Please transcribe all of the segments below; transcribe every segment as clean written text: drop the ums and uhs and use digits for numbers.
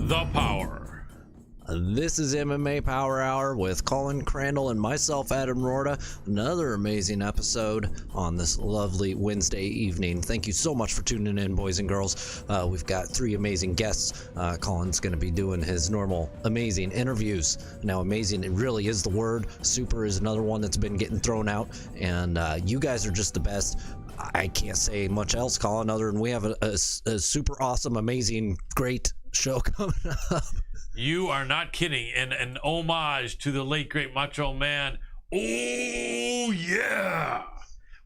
the power. This is MMA Power Hour with Colin, Crandall, and myself, Adam Roorda. Another amazing episode on this lovely Wednesday evening. Thank you so much for tuning in, boys and girls. We've got three amazing guests. Colin's going to be doing his normal amazing interviews. Now, amazing, it really is the word. Super is another one that's been getting thrown out. And you guys are just the best. I can't say much else, Colin, other than we have a super awesome, amazing, great show coming up. You are not kidding. And an homage to the late, great Macho Man. Oh, yeah.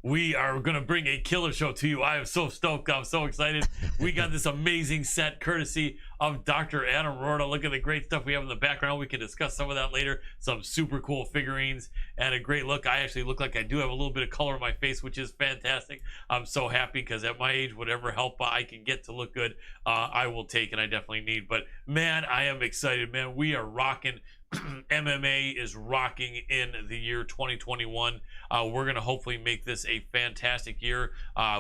We are going to bring a killer show to you. I am so stoked. I'm so excited. We got this amazing set courtesy of Dr. Adam Roorda. Look at the great stuff we have in the background. We can discuss some of that later. Some super cool figurines and a great look. I actually look like I do have a little bit of color in my face, which is fantastic. I'm so happy because at my age, whatever help I can get to look good, I will take, and I definitely need. But, man, I am excited, man. We are rocking. MMA is rocking in the year 2021. We're going to hopefully make this a fantastic year.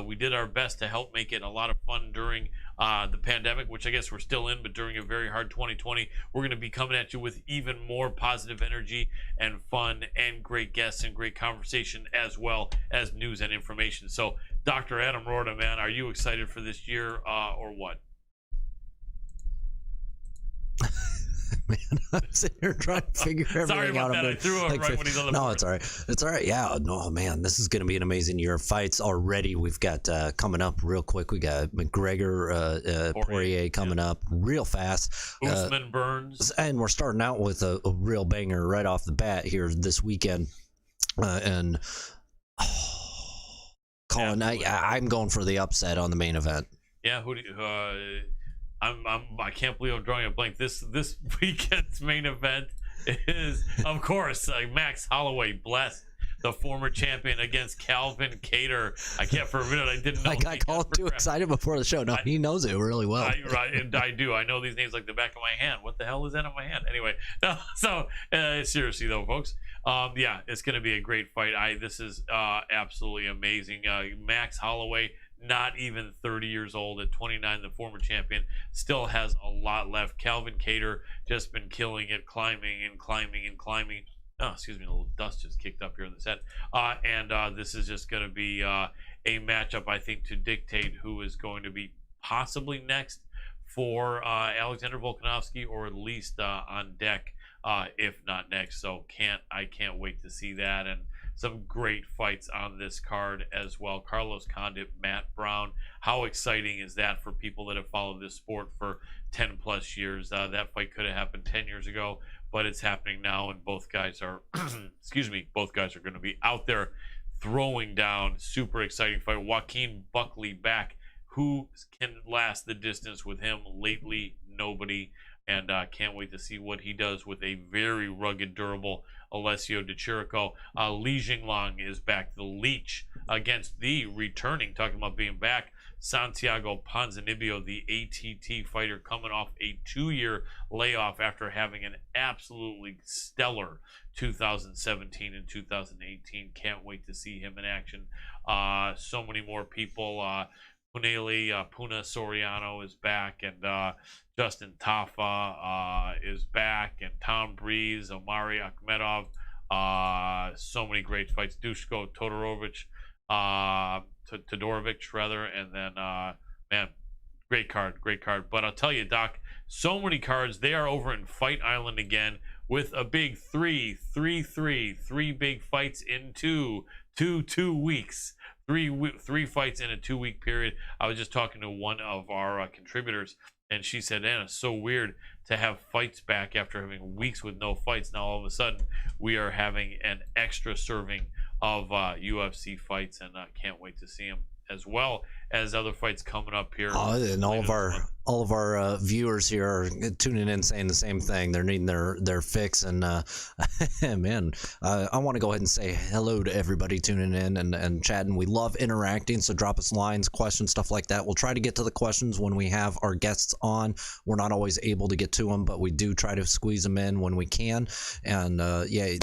We did our best to help make it a lot of fun during the pandemic, which I guess we're still in, but during a very hard 2020, we're going to be coming at you with even more positive energy and fun and great guests and great conversation, as well as news and information. So, Dr. Adam Roorda, man, are you excited for this year or what? Man, I'm sitting here trying to figure everything Sorry about out. that. I threw him right when he's on the board. No, it's all right. It's all right. Yeah. No, man, this is going to be an amazing year of fights already. We've got coming up real quick. We got McGregor, Poirier coming up real fast. Usman Burns. And we're starting out with a real banger right off the bat here this weekend. Colin, I'm going for the upset on the main event. Yeah. Who do you, I can't believe I'm drawing a blank. This weekend's main event is, of course, Max Holloway, blessed, the former champion, against Calvin Kattar. I can't for a minute. I didn't know. I got Colin too excited before the show. No, he knows it really well. And I do. I know these names like the back of my hand. What the hell is that on my hand? Anyway, no, so seriously though, folks, yeah, it's going to be a great fight. This is absolutely amazing. Max Holloway, not even 30 years old, at 29, the former champion, still has a lot left. Calvin Kattar just been killing it, climbing and climbing and climbing. Oh, excuse me, a little dust just kicked up here in the set. And this is just going to be a matchup, I think, to dictate who is going to be possibly next for Alexander Volkanovski, or at least on deck, if not next. So I can't wait to see that. And some great fights on this card as well. Carlos Condit, Matt Brown. How exciting is that for people that have followed this sport for 10 plus years? That fight could have happened 10 years ago, but it's happening now, and both guys are, excuse me, both guys are going to be out there throwing down. Super exciting fight. Joaquin Buckley back. Who can last the distance with him? Lately, nobody. And can't wait to see what he does with a very rugged, durable Alessio Di Chirico. Li Jinglong is back, the Leech, against the returning, talking about being back, Santiago Ponzinibbio, the ATT fighter, coming off a 2-year layoff after having an absolutely stellar 2017 and 2018. Can't wait to see him in action. So many more people. Puna Soriano is back, and Justin Tafa is back, and Tom Breeze, Omari Akhmedov. So many great fights. Dushko Todorovic, rather, and then man, great card. But I'll tell you, Doc, so many cards. They are over in Fight Island again with a big three big fights in two weeks. Three fights in a 2-week period. I was just talking to one of our contributors, and she said, "Man, it's so weird to have fights back after having weeks with no fights. Now all of a sudden we are having an extra serving of UFC fights, and can't wait to see them, as well as other fights coming up here." And all of our viewers here are tuning in saying the same thing. They're needing their fix, and man, I want to go ahead and say hello to everybody tuning in and chatting. We love interacting, so drop us lines, questions, stuff like that. We'll try to get to the questions when we have our guests on. We're not always able to get to them, but we do try to squeeze them in when we can. And yeah,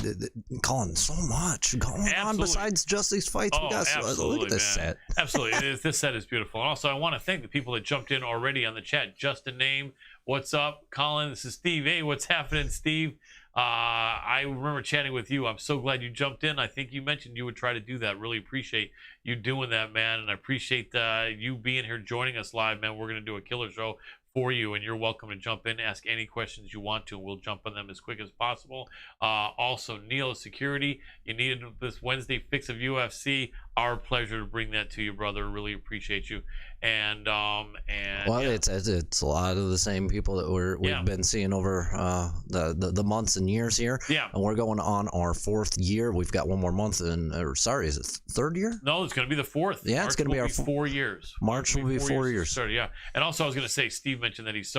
Colin, so much going on besides just these fights. We got look at this set. Absolutely, this set is beautiful. And also, I want to thank the people that jumped in already on the chat. Just a Name What's up, Colin? This is Steve. Hey, what's happening, Steve? I remember chatting with you. I'm so glad you jumped in. I think you mentioned you would try to do that. Really appreciate you doing that, man. And I appreciate you being here, joining us live, man. We're going to do a killer show for you, and you're welcome to jump in, ask any questions you want to, and we'll jump on them as quick as possible. Also, Neil Security, you needed this Wednesday fix of UFC. Our pleasure to bring that to you, brother. Really appreciate you. And well, yeah. it's a lot of the same people that we've been seeing over the months and years here. Yeah. And we're going on our 4th year. We've got one more month, and sorry, is it 3rd year? No, it's going to be the 4th. Yeah, it's going to be our 4 years. March will be 4 years. Started, yeah. And also, I was going to say, Steve mentioned that he's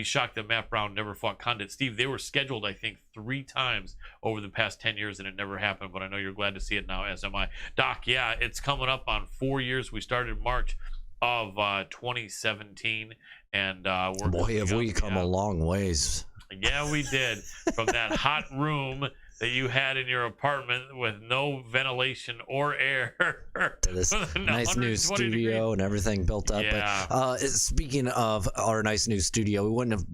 shocked that Matt Brown never fought Condit. Steve, they were scheduled, I think, 3 times over the past 10 years, and it never happened. But I know you're glad to see it now, as am I. Doc, yeah, it's coming up on 4 years. We started March of 2017, and boy, have we come a long ways. Yeah, we did. From that hot room that you had in your apartment with no ventilation or air to this nice new studio and everything built up. Yeah. But speaking of our nice new studio, we wouldn't have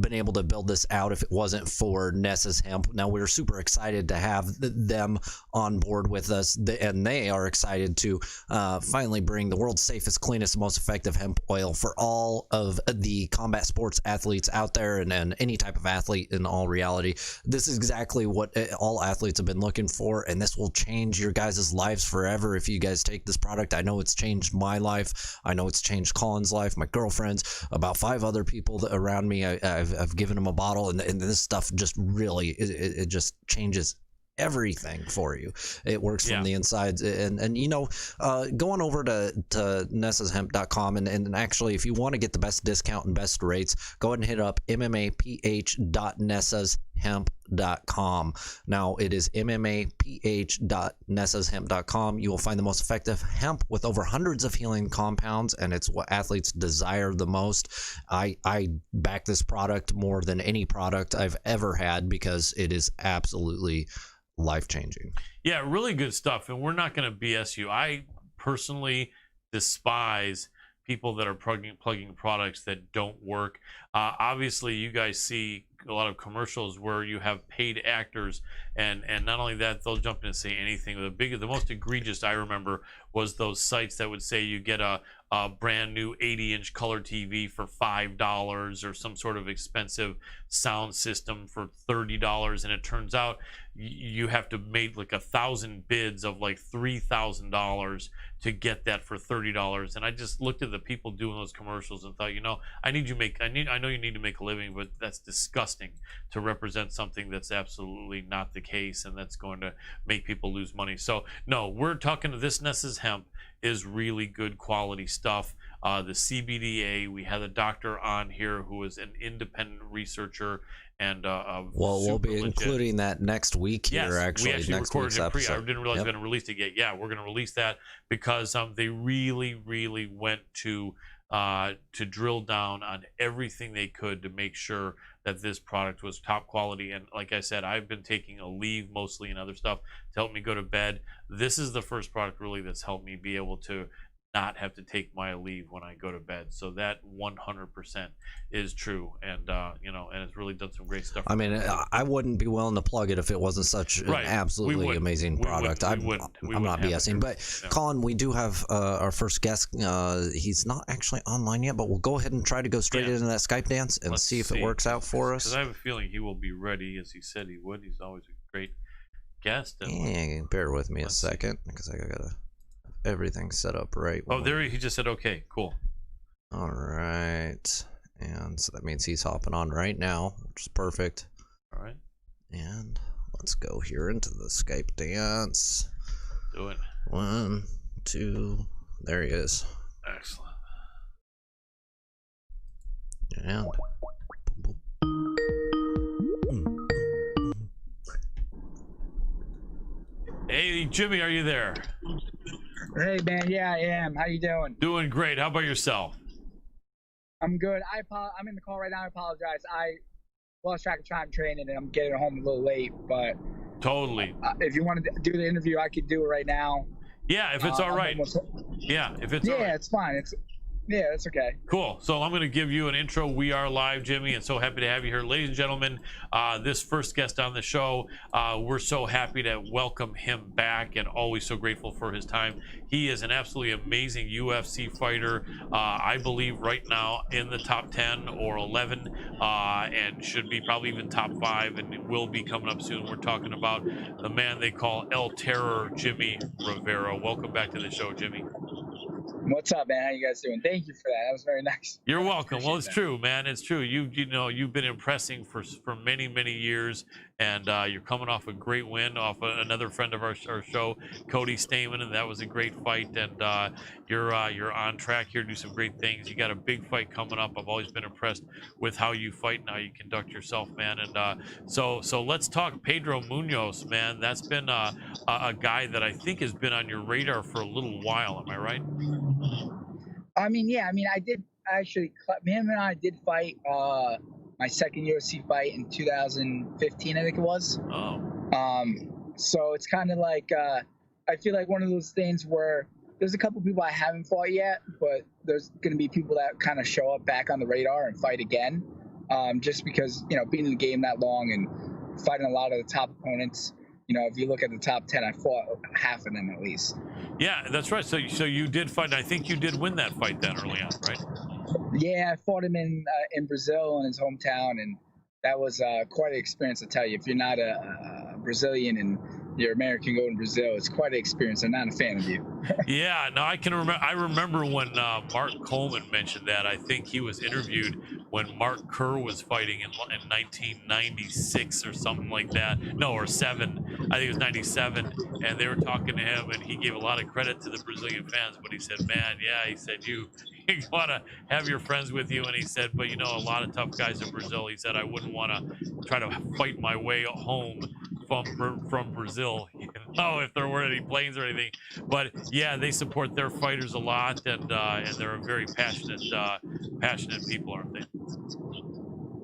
been able to build this out if it wasn't for Nesa's Hemp. Now, we're super excited to have them on board with us, and they are excited to finally bring the world's safest, cleanest, most effective hemp oil for all of the combat sports athletes out there, and any type of athlete in all reality. This is exactly what all athletes have been looking for, and this will change your guys' lives forever if you guys take this product. I know it's changed my life. I know it's changed Colin's life, my girlfriend's, about 5 other people around me. I've given them a bottle, and this stuff just really, it just changes everything for you. It works from the insides, and you know, going over to nesashemp.com, and actually, if you want to get the best discount and best rates, go ahead and hit up mmaph.nesashemp.com. Now it is mmaph.nesashemp.com. You will find the most effective hemp with over hundreds of healing compounds, and it's what athletes desire the most. I back this product more than any product I've ever had because it is absolutely life-changing. Yeah, really good stuff, and we're not going to BS you. I personally despise people that are plugging products that don't work. Obviously, you guys see a lot of commercials where you have paid actors, and not only that, they'll jump in and say anything. The most egregious I remember was those sites that would say you get a brand new 80-inch color TV for $5, or some sort of expensive sound system for $30, and it turns out you have to make like 1,000 bids of like $3,000 to get that for $30. And I just looked at the people doing those commercials and thought, you know, I know you need to make a living, but that's disgusting to represent something that's absolutely not the case, and that's going to make people lose money. So no, we're talking to this Nesa's Hemp is really good quality stuff. The CBDA, we had a doctor on here who is an independent researcher, and we'll be including that next week here. Yes, actually, we actually next recorded it pre. I episode. didn't realize we hadn't released it yet. Yeah, we're going to release that because they really went to drill down on everything they could to make sure that this product was top quality. And like I said, I've been taking a leave mostly and other stuff to help me go to bed. This is the first product really that's helped me be able to not have to take my leave when I go to bed. So that 100% is true, and you know, and it's really done some great stuff. I mean, I wouldn't be willing to plug it if it wasn't such an absolutely amazing product. I'm not BSing, but yeah. Colin, we do have our first guest. He's not actually online yet, but we'll go ahead and try to go straight into that Skype dance and see if it works out for us. Because I have a feeling he will be ready, as he said he would. He's always a great guest. Yeah, bear with me a second because I gotta. Everything set up right. Oh, there he just said okay, cool. All right, and so that means he's hopping on right now, which is perfect. All right, and let's go here into the Skype dance. Do it. 1, 2, there he is. Excellent. And hey, Jimmy, are you there? Hey man, yeah, I am. How you doing? Doing great. How about yourself? I'm good. I'm in the call right now. I apologize. I lost track of time training, and I'm getting home a little late. But totally. If you wanted to do the interview, I could do it right now. Yeah, if it's all right. Yeah, if it's all right. It's fine. Yeah, that's okay. Cool. So I'm going to give you an intro. We are live, Jimmie, and so happy to have you here. Ladies and gentlemen, this first guest on the show, we're so happy to welcome him back and always so grateful for his time. He is an absolutely amazing UFC fighter, I believe right now in the top 10 or 11, and should be probably even top 5, and will be coming up soon. We're talking about the man they call El Terror, Jimmie Rivera. Welcome back to the show, Jimmie. What's up, man? How you guys doing? Thank you for that. That was very nice. You're welcome. Well, it's that. true, man. It's true. You know you've been impressing for many years, and you're coming off a great win off another friend of our show, Cody Stamen, and that was a great fight. And you're on track here to do some great things. You got a big fight coming up. I've always been impressed with how you fight and how you conduct yourself, man. And so let's talk Pedro Munoz, man. That's been a guy that I think has been on your radar for a little while. Am I right? I mean, yeah. I mean, I did actually. Him and I did fight my second UFC fight in 2015, I think it was. Oh. So it's kind of like I feel like one of those things where there's a couple people I haven't fought yet, but there's going to be people that kind of show up back on the radar and fight again, just because being in the game that long and fighting a lot of the top opponents. If you look at the top 10, I fought half of them at least. Yeah, that's right. So you did fight. I think you did win that fight then early on, right? Yeah, I fought him in Brazil in his hometown, and that was quite an experience. I tell you, if you're not a Brazilian and you're American going to Brazil, it's quite an experience. I'm not a fan of you. Yeah, no, I can remember. I remember when Mark Coleman mentioned that. I think he was interviewed when Mark Kerr was fighting in 1996 or something like that. No, or 7. I think it was 97. And they were talking to him, and he gave a lot of credit to the Brazilian fans. But he said, "Man, yeah," he said, you want to have your friends with you." And he said, "But a lot of tough guys in Brazil." He said, "I wouldn't want to try to fight my way home from Brazil, if there weren't any planes or anything." But yeah, they support their fighters a lot, and they're a very passionate people, aren't they?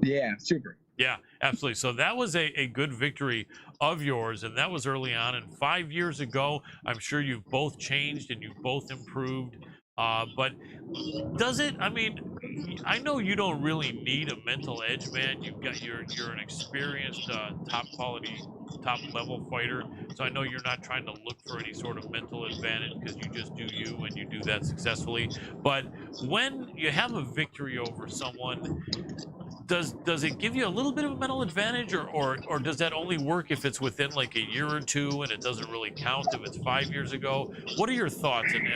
Yeah, super. Yeah, absolutely. So that was a good victory of yours, and that was early on. And 5 years ago, I'm sure you've both changed and you've both improved. But does it? I mean, I know you don't really need a mental edge, man. You're an experienced, top quality, top level fighter. So I know you're not trying to look for any sort of mental advantage because you just do you and you do that successfully. But when you have a victory over someone, does it give you a little bit of a mental advantage, or does that only work if it's within like a year or two and it doesn't really count if it's 5 years ago? What are your thoughts, and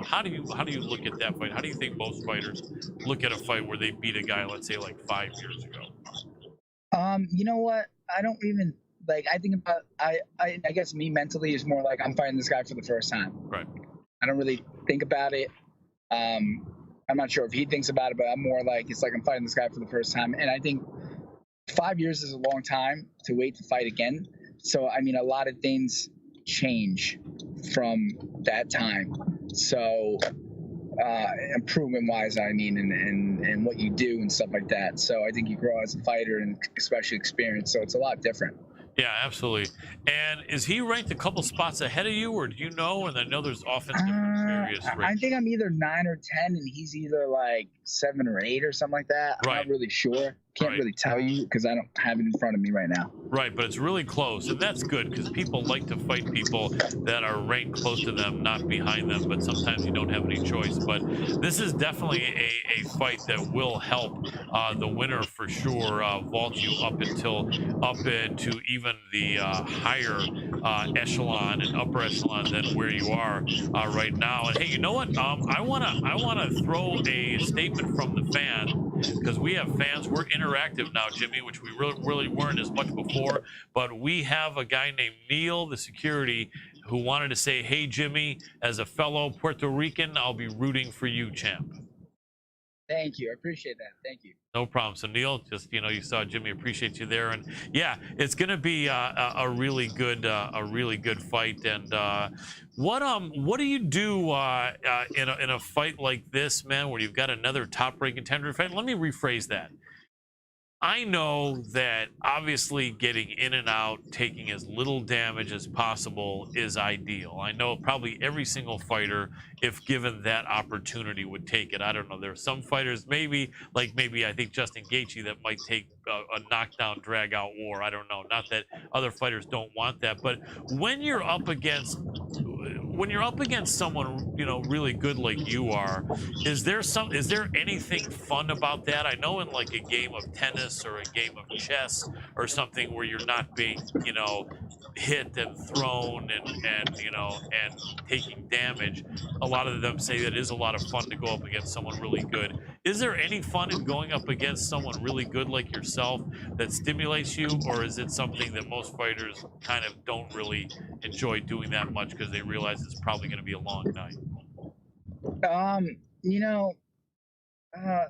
how do you look at that fight? How do you think most fighters look at a fight where they beat a guy, let's say like 5 years ago? You know what? I don't even I think about I guess me mentally is more like I'm fighting this guy for the first time. Right. I don't really think about it. I'm not sure if he thinks about it, but I'm more like it's like I'm fighting this guy for the first time. And I think 5 years is a long time to wait to fight again. So I mean, a lot of things change from that time. So improvement wise, I mean, and what you do and stuff like that. So I think you grow as a fighter and especially experience. So it's a lot different. Yeah, absolutely. And is he ranked a couple spots ahead of you, or do you know? And I know there's often different various rankings. I think I'm either 9 or 10, and he's either like 7 or 8 or something like that. I'm not really sure. Can't really tell you because I don't have it in front of me right now. Right, but it's really close, and that's good because people like to fight people that are ranked close to them, not behind them. But sometimes you don't have any choice. But this is definitely a fight that will help the winner for sure vault you up into even the higher echelon and upper echelon than where you are right now. And hey, you know what? I wanna throw a statement from the fan. Because we have fans, we're interactive now, Jimmie, which we really weren't as much before. But we have a guy named Neil, the security, who wanted to say, "Hey, Jimmie, as a fellow Puerto Rican, I'll be rooting for you, champ." Thank you. I appreciate that. Thank you. No problem. So Neil, just you saw Jimmie appreciate you there, and yeah, it's gonna be a really good fight. And what do you do in a fight like this, man, where you've got another top-ranked contender fight? Let me rephrase that. I know that obviously getting in and out, taking as little damage as possible is ideal. I know probably every single fighter, if given that opportunity, would take it. I don't know. There are some fighters, maybe I think Justin Gaethje, that might take a knockdown, drag out war. I don't know. Not that other fighters don't want that, but when you're up against someone really good like you are, is there anything fun about that? I know in like a game of tennis or a game of chess or something where you're not being hit and thrown and taking damage, a lot of them say that it is a lot of fun to go up against someone really good. Is there any fun in going up against someone really good like yourself that stimulates you, or is it something that most fighters kind of don't really enjoy doing that much because they realize it's probably going to be a long night? You know, uh,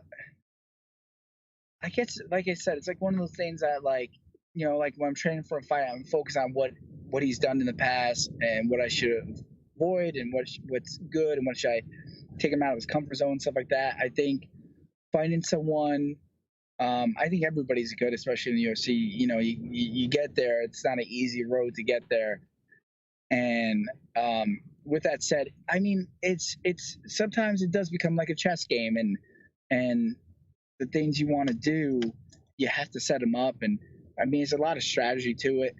I guess, like I said, it's like one of those things that, like, like when I'm training for a fight, I'm focused on what he's done in the past and what I should avoid and what's good and what should I take him out of his comfort zone and stuff like that. I think finding someone, I think everybody's good, especially in the UFC. You get there. It's not an easy road to get there. And with that said, I mean, it's sometimes it does become like a chess game, and the things you want to do, you have to set them up. And I mean, there's a lot of strategy to it.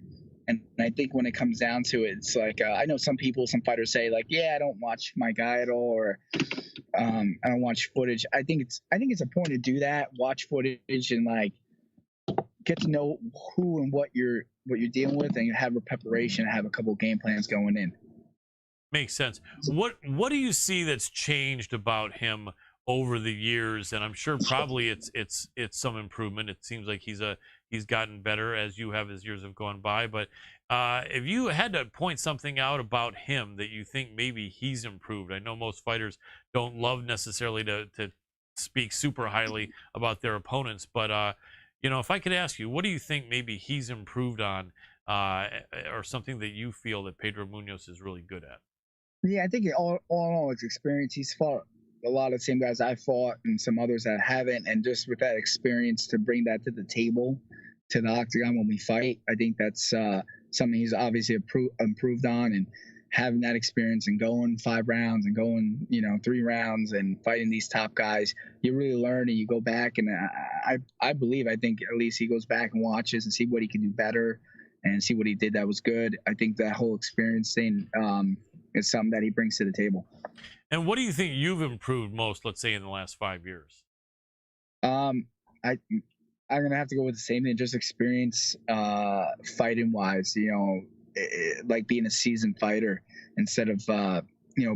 And I think when it comes down to it, it's like I know some fighters say like, yeah, I don't watch my guy at all, or I don't watch footage. I think it's important to do that, watch footage, and like get to know who and what you're dealing with, and have a preparation, have a couple game plans going in. Makes sense. What do you see that's changed about him over the years? And I'm sure probably it's some improvement. It seems like he's gotten better as you have as years have gone by. But if you had to point something out about him that you think maybe he's improved, I know most fighters don't love necessarily to speak super highly about their opponents, but if I could ask you, what do you think maybe he's improved on, or something that you feel that Pedro Munoz is really good at? Yeah, I think all in all, it's experience. He's fought a lot of the same guys I fought and some others that haven't. And just with that experience to bring that to the table, to the octagon when we fight, I think that's something he's obviously improved on. And having that experience and going 5 rounds and going, 3 rounds and fighting these top guys, you really learn and you go back. And I think at least he goes back and watches and see what he can do better and see what he did that was good. I think that whole experience thing, is something that he brings to the table. And what do you think you've improved most, let's say, in the last 5 years? I I'm gonna have to go with the same thing, just experience, fighting wise. Like being a seasoned fighter instead of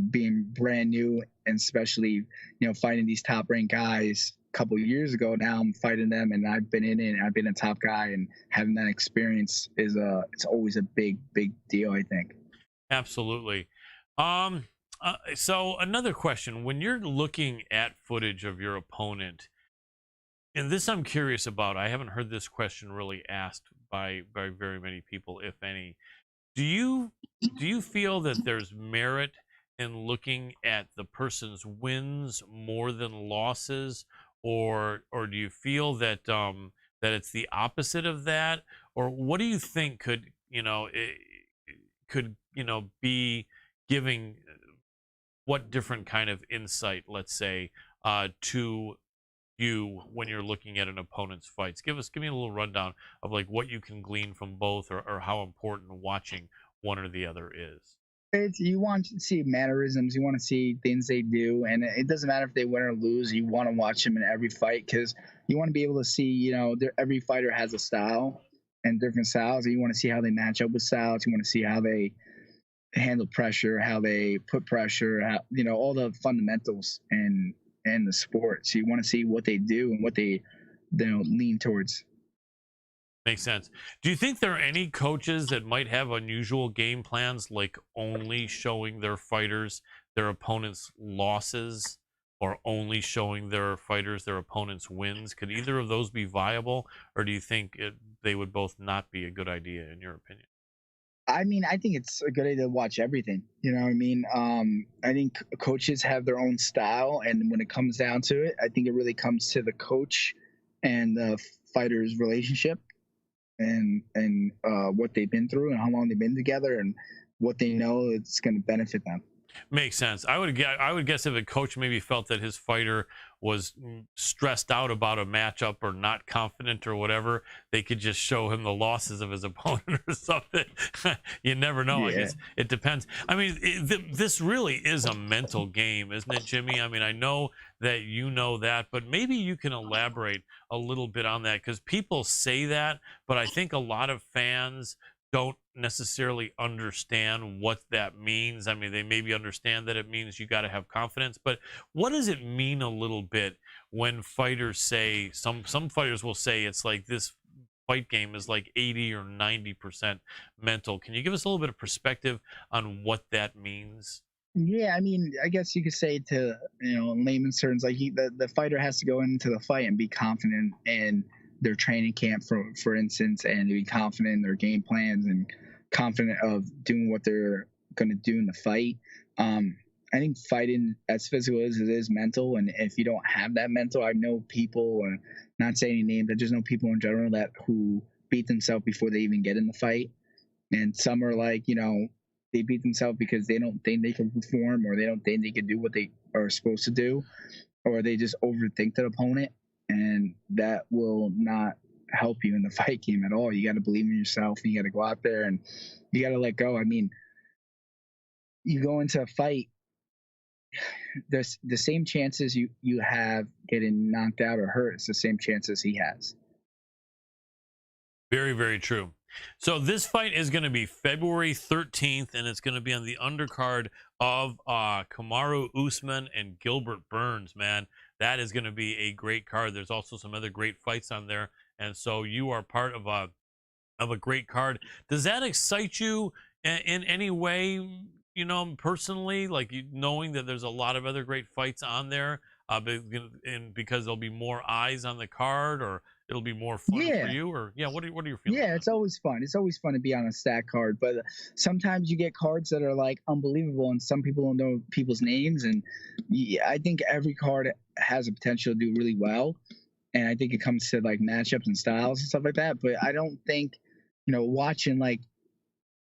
being brand new, and especially fighting these top ranked guys. A couple of years ago, now I'm fighting them, and I've been in it. I've been a top guy, and having that experience it's always a big deal, I think. Absolutely. Um, so another question: when you're looking at footage of your opponent, and this I'm curious about. I haven't heard this question really asked by very many people, if any. Do you feel that there's merit in looking at the person's wins more than losses, or do you feel that that it's the opposite of that, or what do you think could be giving what different kind of insight, let's say, to you when you're looking at an opponent's fights? Give me a little rundown of like what you can glean from both, or how important watching one or the other is. You want to see mannerisms, you want to see things they do, and it doesn't matter if they win or lose. You want to watch them in every fight because you want to be able to see, every fighter has a style and different styles, and you want to see how they match up with styles. You want to see how they handle pressure, how they put pressure, all the fundamentals in the sport. So you want to see what they do and what they lean towards. Makes sense. Do you think there are any coaches that might have unusual game plans, like only showing their fighters their opponents' losses, or only showing their fighters their opponents' wins? Could either of those be viable, or do you think they would both not be a good idea, in your opinion? I mean, I think it's a good idea to watch everything. You know what I mean? I think coaches have their own style, and when it comes down to it, I think it really comes to the coach and the fighters' relationship and what they've been through and how long they've been together and what they know it's going to benefit them. Makes sense. I would guess if a coach maybe felt that his fighter was stressed out about a matchup or not confident or whatever, they could just show him the losses of his opponent or something. You never know. Yeah. I guess it depends. I mean, this really is a mental game, isn't it, Jimmy? I mean, I know that you know that, but maybe you can elaborate a little bit on that, because people say that, but I think a lot of fans don't necessarily understand what that means. I mean, they maybe understand that it means you got to have confidence, but what does it mean a little bit when fighters say, some fighters will say it's like this fight game is like 80 or 90% mental. Can you give us a little bit of perspective on what that means? Yeah, I mean, I guess you could say to, in layman's terms, like the fighter has to go into the fight and be confident in their training camp, for instance, and to be confident in their game plans and confident of doing what they're going to do in the fight. I think fighting, as physical as it is, mental, and if you don't have that mental, I know people, and not saying any names, I just know people in general who beat themselves before they even get in the fight, and some are like, they beat themselves because they don't think they can perform, or they don't think they can do what they are supposed to do, or they just overthink their opponent, and that will not help you in the fight game at all. You got to believe in yourself, and you got to go out there and you got to let go. I mean, you go into a fight, there's the same chances you have getting knocked out or hurt. It's the same chances he has. Very, very true. So this fight is going to be February 13th, and it's going to be on the undercard of Kamaru Usman and Gilbert Burns, man. That is going to be a great card. There's also some other great fights on there, and so you are part of a great card. Does that excite you in any way, personally, like knowing that there's a lot of other great fights on there, because there'll be more eyes on the card, or it'll be more fun for you, or what are your feelings? Yeah, it's always fun. It's always fun to be on a stat card, but sometimes you get cards that are like unbelievable, and some people don't know people's names. And I think every card has a potential to do really well, and I think it comes to like matchups and styles and stuff like that. But I don't think, watching like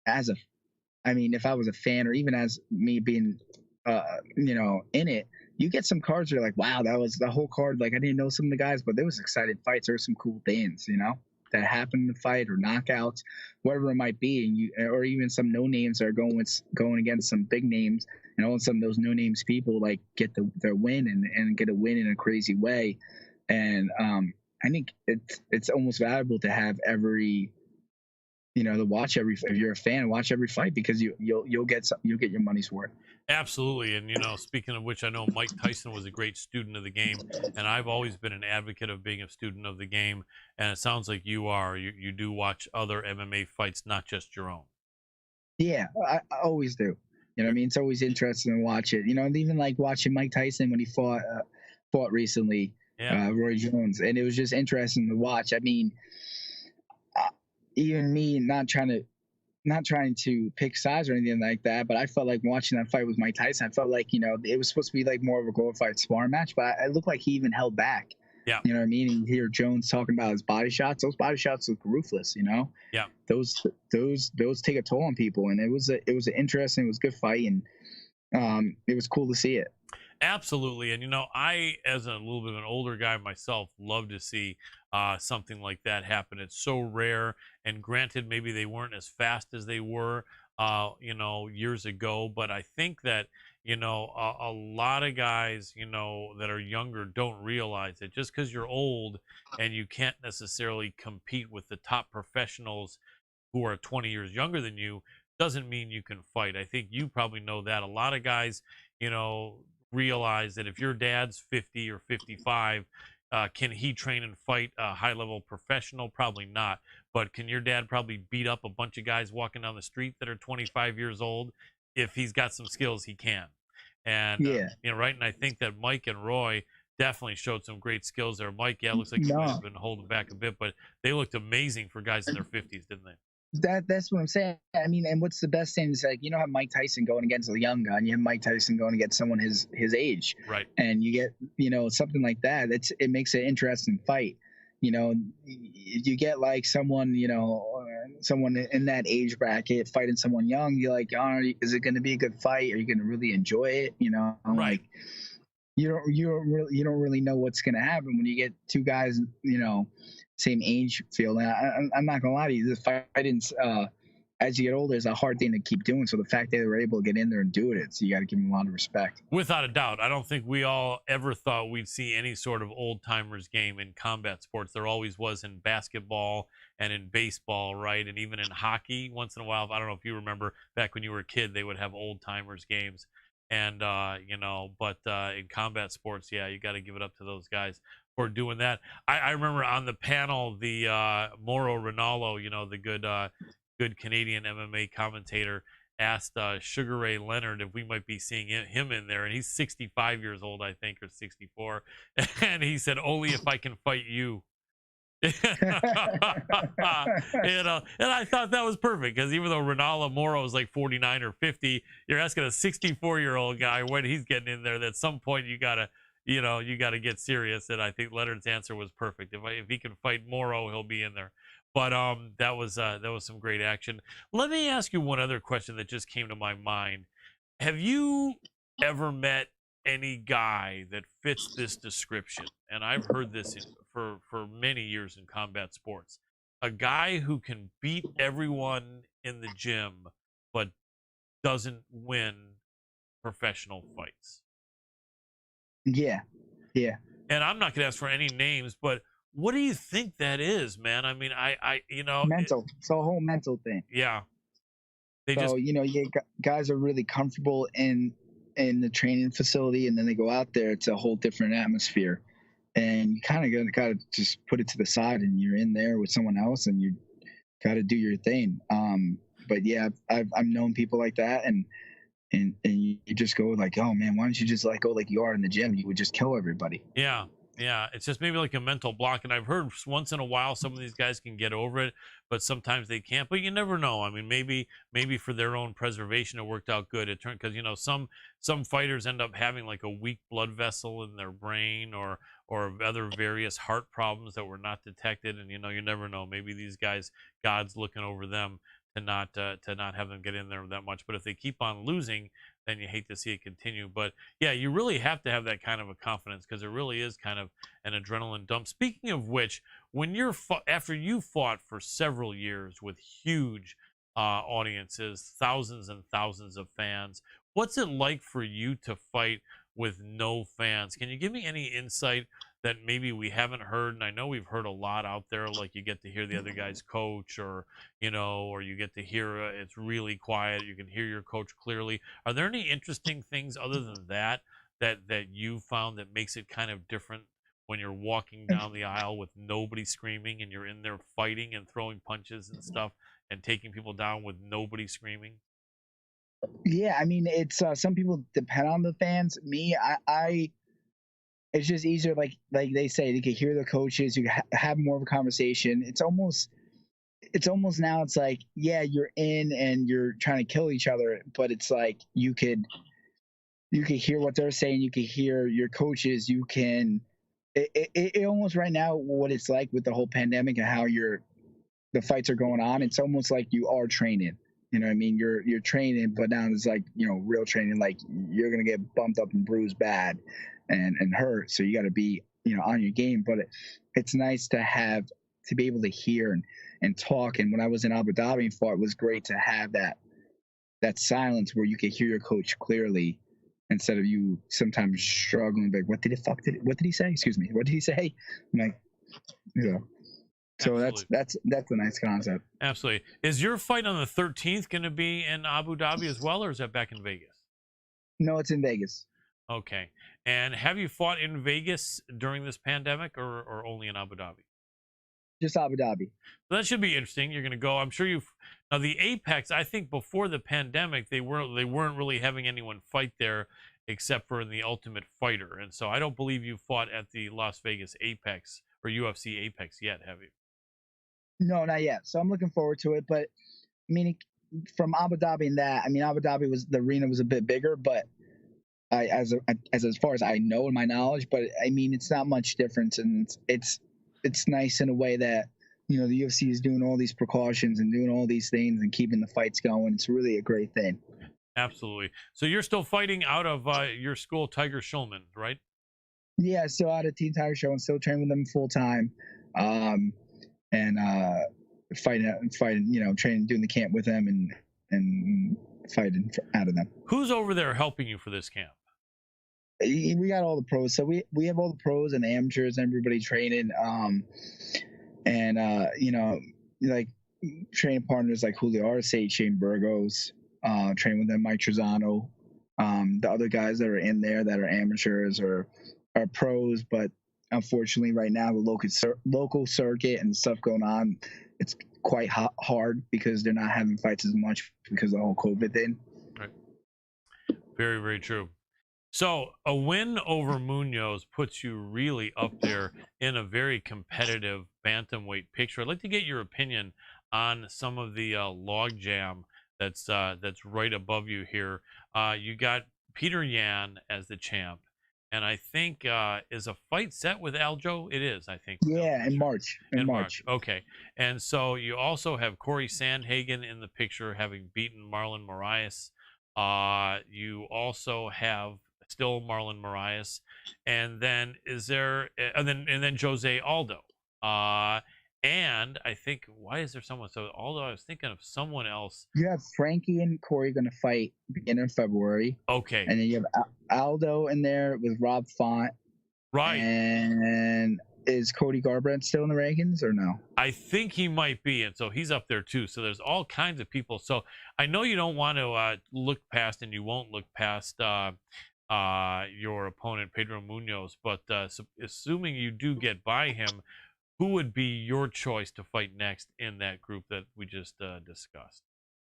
if I was a fan, or even as me being, in it, you get some cards that are like, wow, that was the whole card. Like, I didn't know some of the guys, but there was exciting fights. There were some cool things, that happened in the fight, or knockouts, whatever it might be. And or even some no names that are going against some big names, and all of a sudden those no names people like get their win and get a win in a crazy way. And I think it's almost valuable to have every, to watch if you're a fan, watch every fight, because you'll get your money's worth. Absolutely. And speaking of which, I know Mike Tyson was a great student of the game, and I've always been an advocate of being a student of the game, and it sounds like you are. You do watch other MMA fights, not just your own. Yeah, I always do. What I mean? It's always interesting to watch it. Even like watching Mike Tyson when he fought recently, Roy Jones, and it was just interesting to watch. I mean, even me not trying to pick sides or anything like that, but I felt like watching that fight with Mike Tyson, I felt like, it was supposed to be like more of a glorified sparring match, but it looked like he even held back. Yeah. You know what I mean? And you hear Jones talking about his body shots. Those body shots look ruthless, Yeah. Those take a toll on people, and it was an interesting, it was a good fight, and it was cool to see it. Absolutely. And, I, as a little bit of an older guy myself, love to see something like that happen. It's so rare. And granted, maybe they weren't as fast as they were, years ago. But I think that, a lot of guys, that are younger don't realize it. Just because you're old and you can't necessarily compete with the top professionals who are 20 years younger than you doesn't mean you can fight. I think you probably know that. A lot of guys, realize that if your dad's 50 or 55, can he train and fight a high-level professional? Probably not. But can your dad probably beat up a bunch of guys walking down the street that are 25 years old? If he's got some skills, he can. And, right? And I think that Mike and Roy definitely showed some great skills there. Mike, looks like he might have been holding back a bit, but they looked amazing for guys in their 50s, didn't they? That's what I'm saying. I mean, and what's the best thing is, like, have Mike Tyson going against a young guy, and you have Mike Tyson going against someone his age, right? And you get something like that. It makes an interesting fight. You know, you get like someone, someone in that age bracket fighting someone young. You're like, oh, is it going to be a good fight? Are you going to really enjoy it? Right. Like you don't really know what's going to happen when you get two guys, same age field. And I'm not going to lie to you, this fighting, as you get older, is a hard thing to keep doing. So the fact that they were able to get in there and do it, so you got to give them a lot of respect. Without a doubt. I don't think we all ever thought we'd see any sort of old timers game in combat sports. There always was in basketball and in baseball, right? And even in hockey once in a while. I don't know if you remember back when you were a kid, they would have old timers games. And, but in combat sports, yeah, you got to give it up to those guys for doing that. I remember on the panel, the Mauro Ranallo, the good Canadian MMA commentator, asked Sugar Ray Leonard if we might be seeing him in there, and he's 65 years old, I think, or 64, and he said, only if I can fight you. And I thought that was perfect, because even though Ronaldo Moro is like 49 or 50, you're asking a 64-year-old guy when he's getting in there. At some point you gotta get serious, and I think Leonard's answer was perfect. If he can fight Moro, he'll be in there. But that was some great action. Let me ask you one other question that just came to my mind. Have you ever met any guy that fits this description? And I've heard this for many years in combat sports. A guy who can beat everyone in the gym but doesn't win professional fights. Yeah. And I'm not going to ask for any names, but what do you think that is, man? I mean, mental. It's a whole mental thing. Yeah. Guys are really comfortable in the training facility, and then they go out there. It's a whole different atmosphere, and you kind of got to just put it to the side, and you're in there with someone else, and you got to do your thing. But yeah, I've known people like that, and you just go like, oh man, why don't you just go like you are in the gym? You would just kill everybody. Yeah, it's just maybe like a mental block. And I've heard once in a while some of these guys can get over it, but sometimes they can't. But you never know. I mean, maybe for their own preservation, it worked out good. It turned, because some fighters end up having like a weak blood vessel in their brain, or other various heart problems that were not detected. And you never know. Maybe these guys, God's looking over them to not have them get in there that much. But if they keep on losing, then you hate to see it continue. But yeah, you really have to have that kind of a confidence, because it really is kind of an adrenaline dump. Speaking of which, when after you fought for several years with huge audiences, thousands and thousands of fans, what's it like for you to fight with no fans? Can you give me any insight that maybe we haven't heard? And I know we've heard a lot out there, like you get to hear the other guy's coach, or you get to hear it's really quiet, you can hear your coach clearly. Are there any interesting things other than that you found that makes it kind of different when you're walking down the aisle with nobody screaming, and you're in there fighting and throwing punches and stuff and taking people down with nobody screaming? Yeah, I mean, it's some people depend on the fans. Me, I it's just easier, like they say, you can hear the coaches, you have more of a conversation. It's almost now, it's like, yeah, you're in and you're trying to kill each other, but it's like you could hear what they're saying, you can hear your coaches, you can it almost right now, what it's like with the whole pandemic and how the fights are going on, it's almost like you are training. You know what I mean? You're training, but now it's like, real training, like you're gonna get bumped up and bruised bad and hurt, so you got to be on your game. But it's nice to be able to hear and talk. And when I was in Abu Dhabi and fought, it was great to have that silence where you could hear your coach clearly, instead of you sometimes struggling like, what did he say? Excuse me, what did he say? I'm like, So Absolutely. that's a nice concept. Absolutely. Is your fight on the 13th going to be in Abu Dhabi as well, or is that back in Vegas? No, it's in Vegas. Okay. And have you fought in Vegas during this pandemic, or only in Abu Dhabi? Just Abu Dhabi. So that should be interesting. You're going to go. I'm sure now the Apex, I think before the pandemic, they weren't really having anyone fight there except for in the Ultimate Fighter. And so I don't believe you fought at the Las Vegas Apex or UFC Apex yet, have you? No, not yet. So I'm looking forward to it. But I mean, from Abu Dhabi and that, I mean, Abu Dhabi the arena was a bit bigger, but as far as I know in my knowledge, but I mean, it's not much difference, and it's it's nice in a way that, you know, the UFC is doing all these precautions and doing all these things and keeping the fights going. It's really a great thing. Absolutely. So you're still fighting out of your school, Tiger Schulman, right? Yeah, still out of Team Tiger Show and still training with them full time, and fighting, you know, training, doing the camp with them and fighting out of them. Who's over there helping you for this camp? We got all the pros, so we have all the pros and the amateurs and everybody training, you know, like training partners like Julio Arce, Shane Burgos, training with them, Mike Trezano, the other guys that are in there that are amateurs or are pros, but unfortunately right now the local circuit and stuff going on, it's quite hard because they're not having fights as much because of the whole COVID thing. Right. Very, very true. So a win over Munoz puts you really up there in a very competitive bantamweight picture. I'd like to get your opinion on some of the logjam that's right above you here. You got Peter Yan as the champ. And I think is a fight set with Aljo? It is, I think. Yeah, in March. In March. Okay. And so you also have Corey Sandhagen in the picture, having beaten Marlon Moraes. You also have still Marlon Moraes, and then is there and then Jose Aldo. And I think, why is there someone? So although I was thinking of someone else. You have Frankie and Corey going to fight beginning of February. Okay. And then you have Aldo in there with Rob Font. Right. And is Cody Garbrandt still in the rankings or no? I think he might be, and so he's up there too. So there's all kinds of people. So I know you don't want to look past, and you won't look past your opponent Pedro Munoz, but assuming you do get by him, who would be your choice to fight next in that group that we just discussed?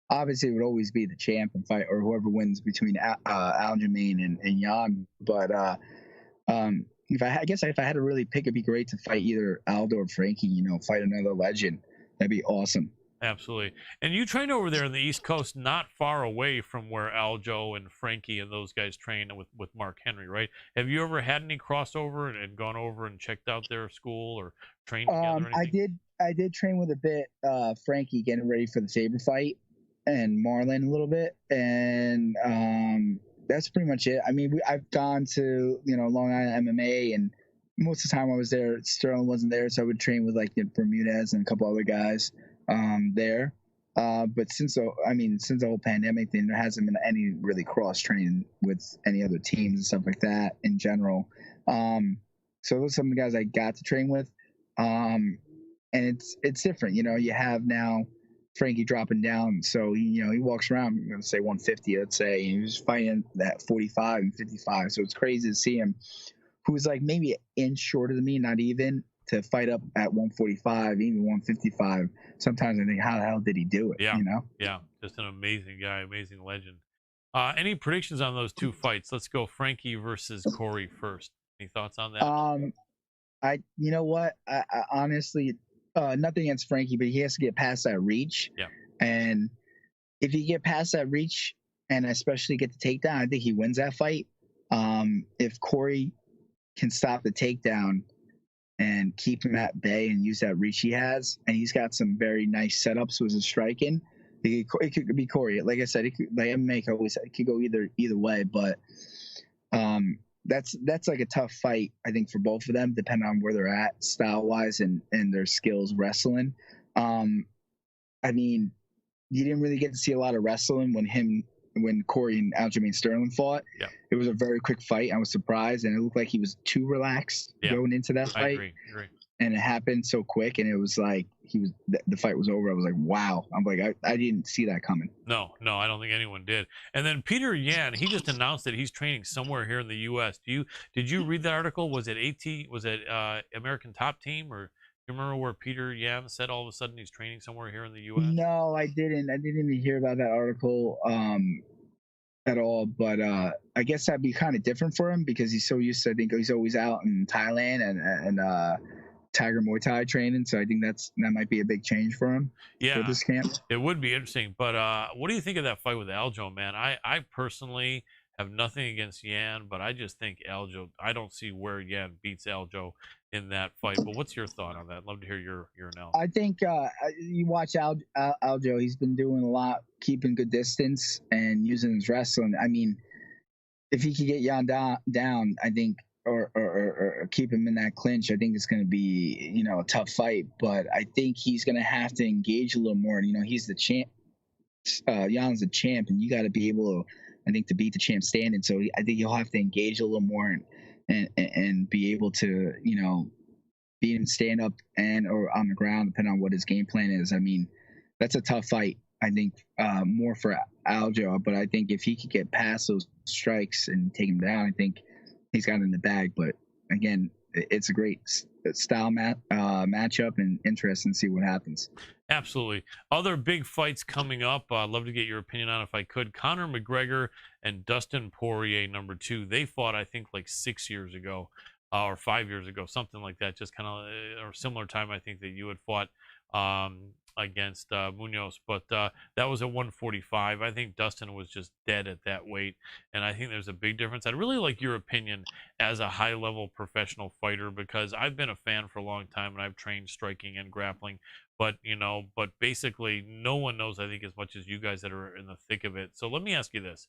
Obviously, it would always be the champ and fight, or whoever wins between Aljamain and Yan. But if I had to really pick, it'd be great to fight either Aldo or Frankie. You know, fight another legend. That'd be awesome. Absolutely. And you trained over there in the East Coast, not far away from where Aljo and Frankie and those guys train with Mark Henry, right? Have you ever had any crossover and gone over and checked out their school or trained together? Or anything? I did train with a bit Frankie getting ready for the Faber fight and Marlon a little bit, and that's pretty much it. I mean, I've gone to, you know, Long Island MMA, and most of the time I was there, Sterling wasn't there, so I would train with like Bermudez and a couple other guys there. But since the whole pandemic thing, there hasn't been any really cross training with any other teams and stuff like that in general. So those are some of the guys I got to train with. And it's different, you know. You have now Frankie dropping down, so he walks around, I'm gonna say 150, let's say, and he was fighting that 45 and 55. So it's crazy to see him, who's like maybe an inch shorter than me, not even, to fight up at 145, even 155. Sometimes I think, how the hell did he do it? Yeah, you know? Yeah, just an amazing guy, amazing legend. Any predictions on those two fights? Let's go Frankie versus Corey first. Any thoughts on that? You know what? I honestly, nothing against Frankie, but he has to get past that reach. Yeah. And if he get past that reach, and especially get the takedown, I think he wins that fight. If Corey can stop the takedown and keep him at bay and use that reach he has, and he's got some very nice setups with his striking, it could be Corey. Like I said, MMA could go either way, but that's like a tough fight, I think, for both of them, depending on where they're at style wise and their skills wrestling. I mean, you didn't really get to see a lot of wrestling when Corey and Aljamain Sterling fought. Yeah. It was a very quick fight. I was surprised, and it looked like he was too relaxed going into that fight. I agree. And it happened so quick, and it was like the fight was over. I was like, wow. I'm like, I didn't see that coming. No, I don't think anyone did. And then Peter Yan, he just announced that he's training somewhere here in the U.S. Did you read that article? Was it American Top Team, or you remember where Peter Yan said all of a sudden he's training somewhere here in the U.S.? No, I didn't. I didn't even hear about that article at all. But I guess that'd be kind of different for him because he's so used to, I think he's always out in Thailand and Tiger Muay Thai training. So I think that might be a big change for him. For this camp. It would be interesting. But what do you think of that fight with Aljo, man? I personally Have nothing against Yan, but I just think Aljo. I don't see where Yan beats Aljo in that fight. But what's your thought on that? I'd love to hear your analysis. I think you watch Aljo. He's been doing a lot, keeping good distance and using his wrestling. I mean, if he could get Yan down, I think, or keep him in that clinch, I think it's going to be, you know, a tough fight. But I think he's going to have to engage a little more. And, you know, he's the champ. Jan's the champ, and you got to be able to, I think, to beat the champ standing. So I think you'll have to engage a little more and be able to, you know, beat him stand up and or on the ground, depending on what his game plan is. I mean, that's a tough fight. I think more for Aljo, but I think if he could get past those strikes and take him down, I think he's got it in the bag. But again, it's a great style matchup, and interesting to see what happens. Absolutely. Other big fights coming up. I'd love to get your opinion on, if I could. Conor McGregor and Dustin Poirier, number 2. They fought, I think, like 6 years ago or 5 years ago, something like that. Just kind of or similar time, I think, that you had fought against Munoz. But that was at 145. I think Dustin was just dead at that weight. And I think there's a big difference. I'd really like your opinion as a high-level professional fighter, because I've been a fan for a long time and I've trained striking and grappling. But, you know, basically no one knows, I think, as much as you guys that are in the thick of it. So let me ask you this.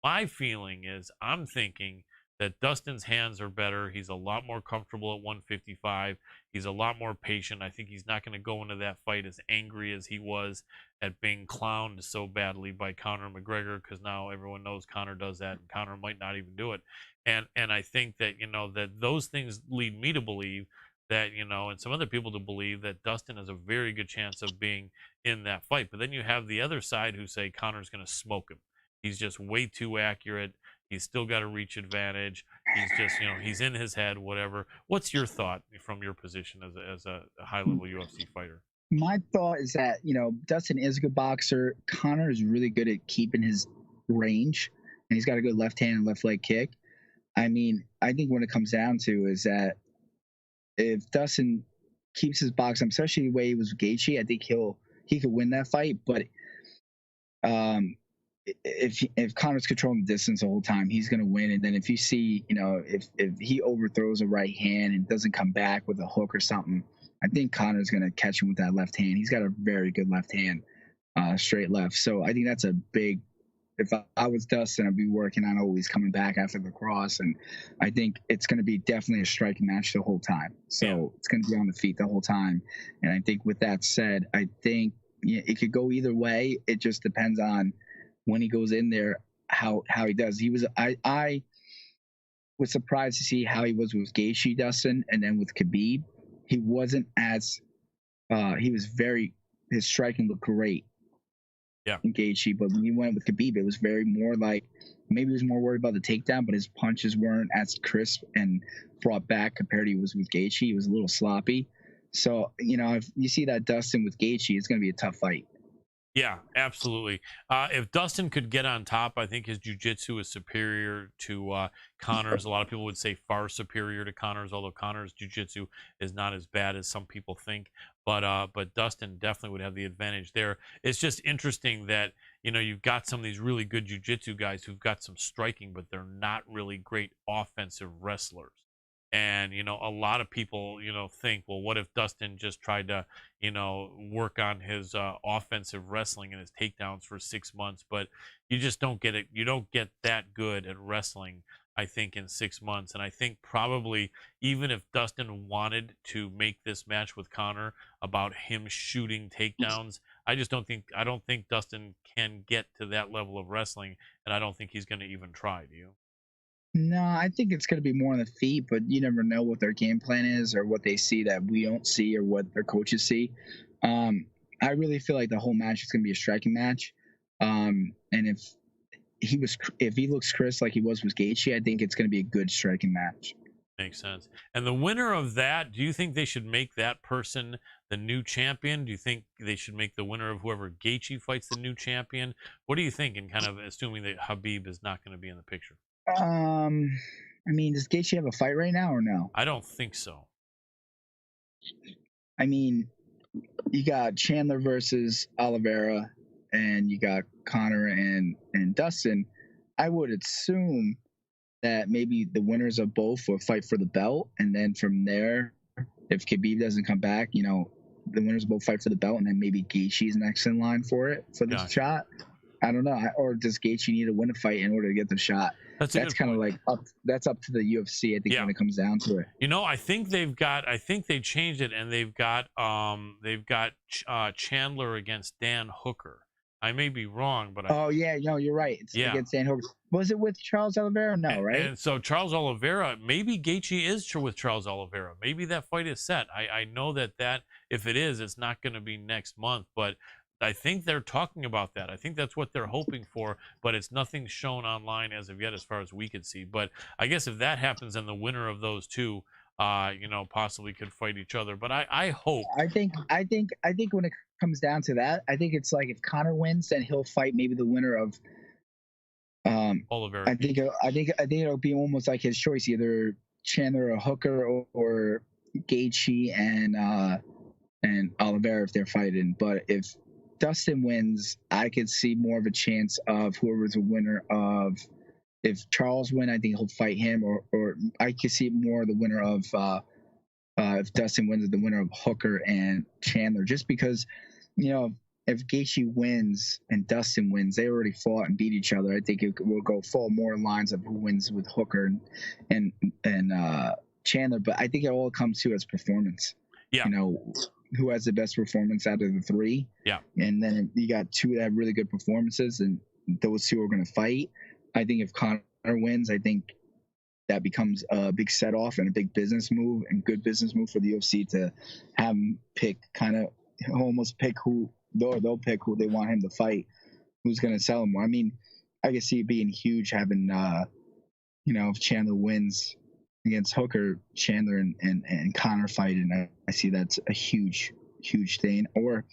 My feeling is, I'm thinking that Dustin's hands are better. He's a lot more comfortable at 155. He's a lot more patient. I think he's not going to go into that fight as angry as he was at being clowned so badly by Conor McGregor, because now everyone knows Conor does that, and Conor might not even do it. And I think that, you know, that those things lead me to believe that, you know, and some other people to believe that Dustin has a very good chance of being in that fight. But then you have the other side who say Conor's going to smoke him. He's just way too accurate. He's still got a reach advantage. He's just, you know, he's in his head, whatever. What's your thought from your position as a high-level UFC fighter? My thought is that, you know, Dustin is a good boxer. Conor is really good at keeping his range, and he's got a good left hand and left leg kick. I mean, I think when it comes down to is that if Dustin keeps his boxing, especially the way he was with Gaethje, I think he could win that fight. But if Conor's controlling the distance the whole time, he's going to win. And then if you see, you know, if he overthrows a right hand and doesn't come back with a hook or something, I think Conor's going to catch him with that left hand. He's got a very good left hand, straight left. So I think that's a big. If I was Dustin, I'd be working on always coming back after the cross. And I think it's going to be definitely a striking match the whole time. So It's going to be on the feet the whole time. And I think with that said, I think it could go either way. It just depends on when he goes in there, how he does. I was surprised to see how he was with Gaethje, Dustin, and then with Khabib. He wasn't as his striking looked great. Yeah. In Gaethje, but when he went with Khabib, it was very more like, maybe he was more worried about the takedown, but his punches weren't as crisp and brought back compared to he was with Gaethje. He was a little sloppy. So, you know, if you see that Dustin with Gaethje, it's going to be a tough fight. Yeah, absolutely. If Dustin could get on top, I think his jiu-jitsu is superior to Conor's. A lot of people would say far superior to Conor's, although Conor's jiu-jitsu is not as bad as some people think. But Dustin definitely would have the advantage there. It's just interesting that, you know, you've got some of these really good jiu-jitsu guys who've got some striking, but they're not really great offensive wrestlers. And, you know, a lot of people, you know, think, well, what if Dustin just tried to, you know, work on his offensive wrestling and his takedowns for 6 months? But you just don't get it. You don't get that good at wrestling, I think, in 6 months. And I think probably even if Dustin wanted to make this match with Conor about him shooting takedowns, I don't think Dustin can get to that level of wrestling. And I don't think he's going to even try. Do you? No, I think it's going to be more on the feet, but you never know what their game plan is or what they see that we don't see or what their coaches see. I really feel like the whole match is going to be a striking match. And if he looks crisp like he was with Gaethje, I think it's going to be a good striking match. Makes sense. And the winner of that, do you think they should make that person the new champion? Do you think they should make the winner of whoever Gaethje fights the new champion? What do you think, and kind of assuming that Khabib is not going to be in the picture? I mean, does Gaethje have a fight right now or no? I don't think so. I mean, you got Chandler versus Oliveira, and you got Conor and Dustin. I would assume that maybe the winners of both will fight for the belt, and then from there, if Khabib doesn't come back, you know, the winners will both fight for the belt, and then maybe Gaethje's next in line for the Gotcha. shot. I don't know. Or does Gaethje need to win a fight in order to get the shot? That's kind of like that's up to the UFC, I think, when it comes down to it. You know, I think they changed it, and they've got Chandler against Dan Hooker. I may be wrong, but no, you're right. It's against Dan Hooker. Was it with Charles Oliveira? No, right? And so Charles Oliveira, maybe Gaethje is with Charles Oliveira. Maybe that fight is set. I know that if it is, it's not going to be next month, but I think they're talking about that. I think that's what they're hoping for, but it's nothing shown online as of yet, as far as we could see. But I guess if that happens, then the winner of those two, you know, possibly could fight each other. But I hope. I think when it comes down to that, I think it's like if Conor wins, then he'll fight maybe the winner of Oliveira. I think it'll be almost like his choice, either Chandler or Hooker or Gaethje and Oliveira if they're fighting. But if Dustin wins, I could see more of a chance of whoever's the winner of. If Charles wins, I think he'll fight him, or I could see more the winner of. If Dustin wins, the winner of Hooker and Chandler, just because, you know, if Gaethje wins and Dustin wins, they already fought and beat each other. I think it will go full more lines of who wins with Hooker and Chandler. But I think it all comes to as performance. Yeah. You know, who has the best performance out of the three. Yeah. And then you got two that have really good performances, and those two are going to fight. I think if Conor wins, I think that becomes a big set off and a big business move and good business move for the UFC to have him pick almost pick who they'll pick who they want him to fight, who's going to sell him more. I mean, I can see it being huge having, you know, if Chandler wins against Hooker, Chandler and Conor fight, and I see that's a huge thing. Or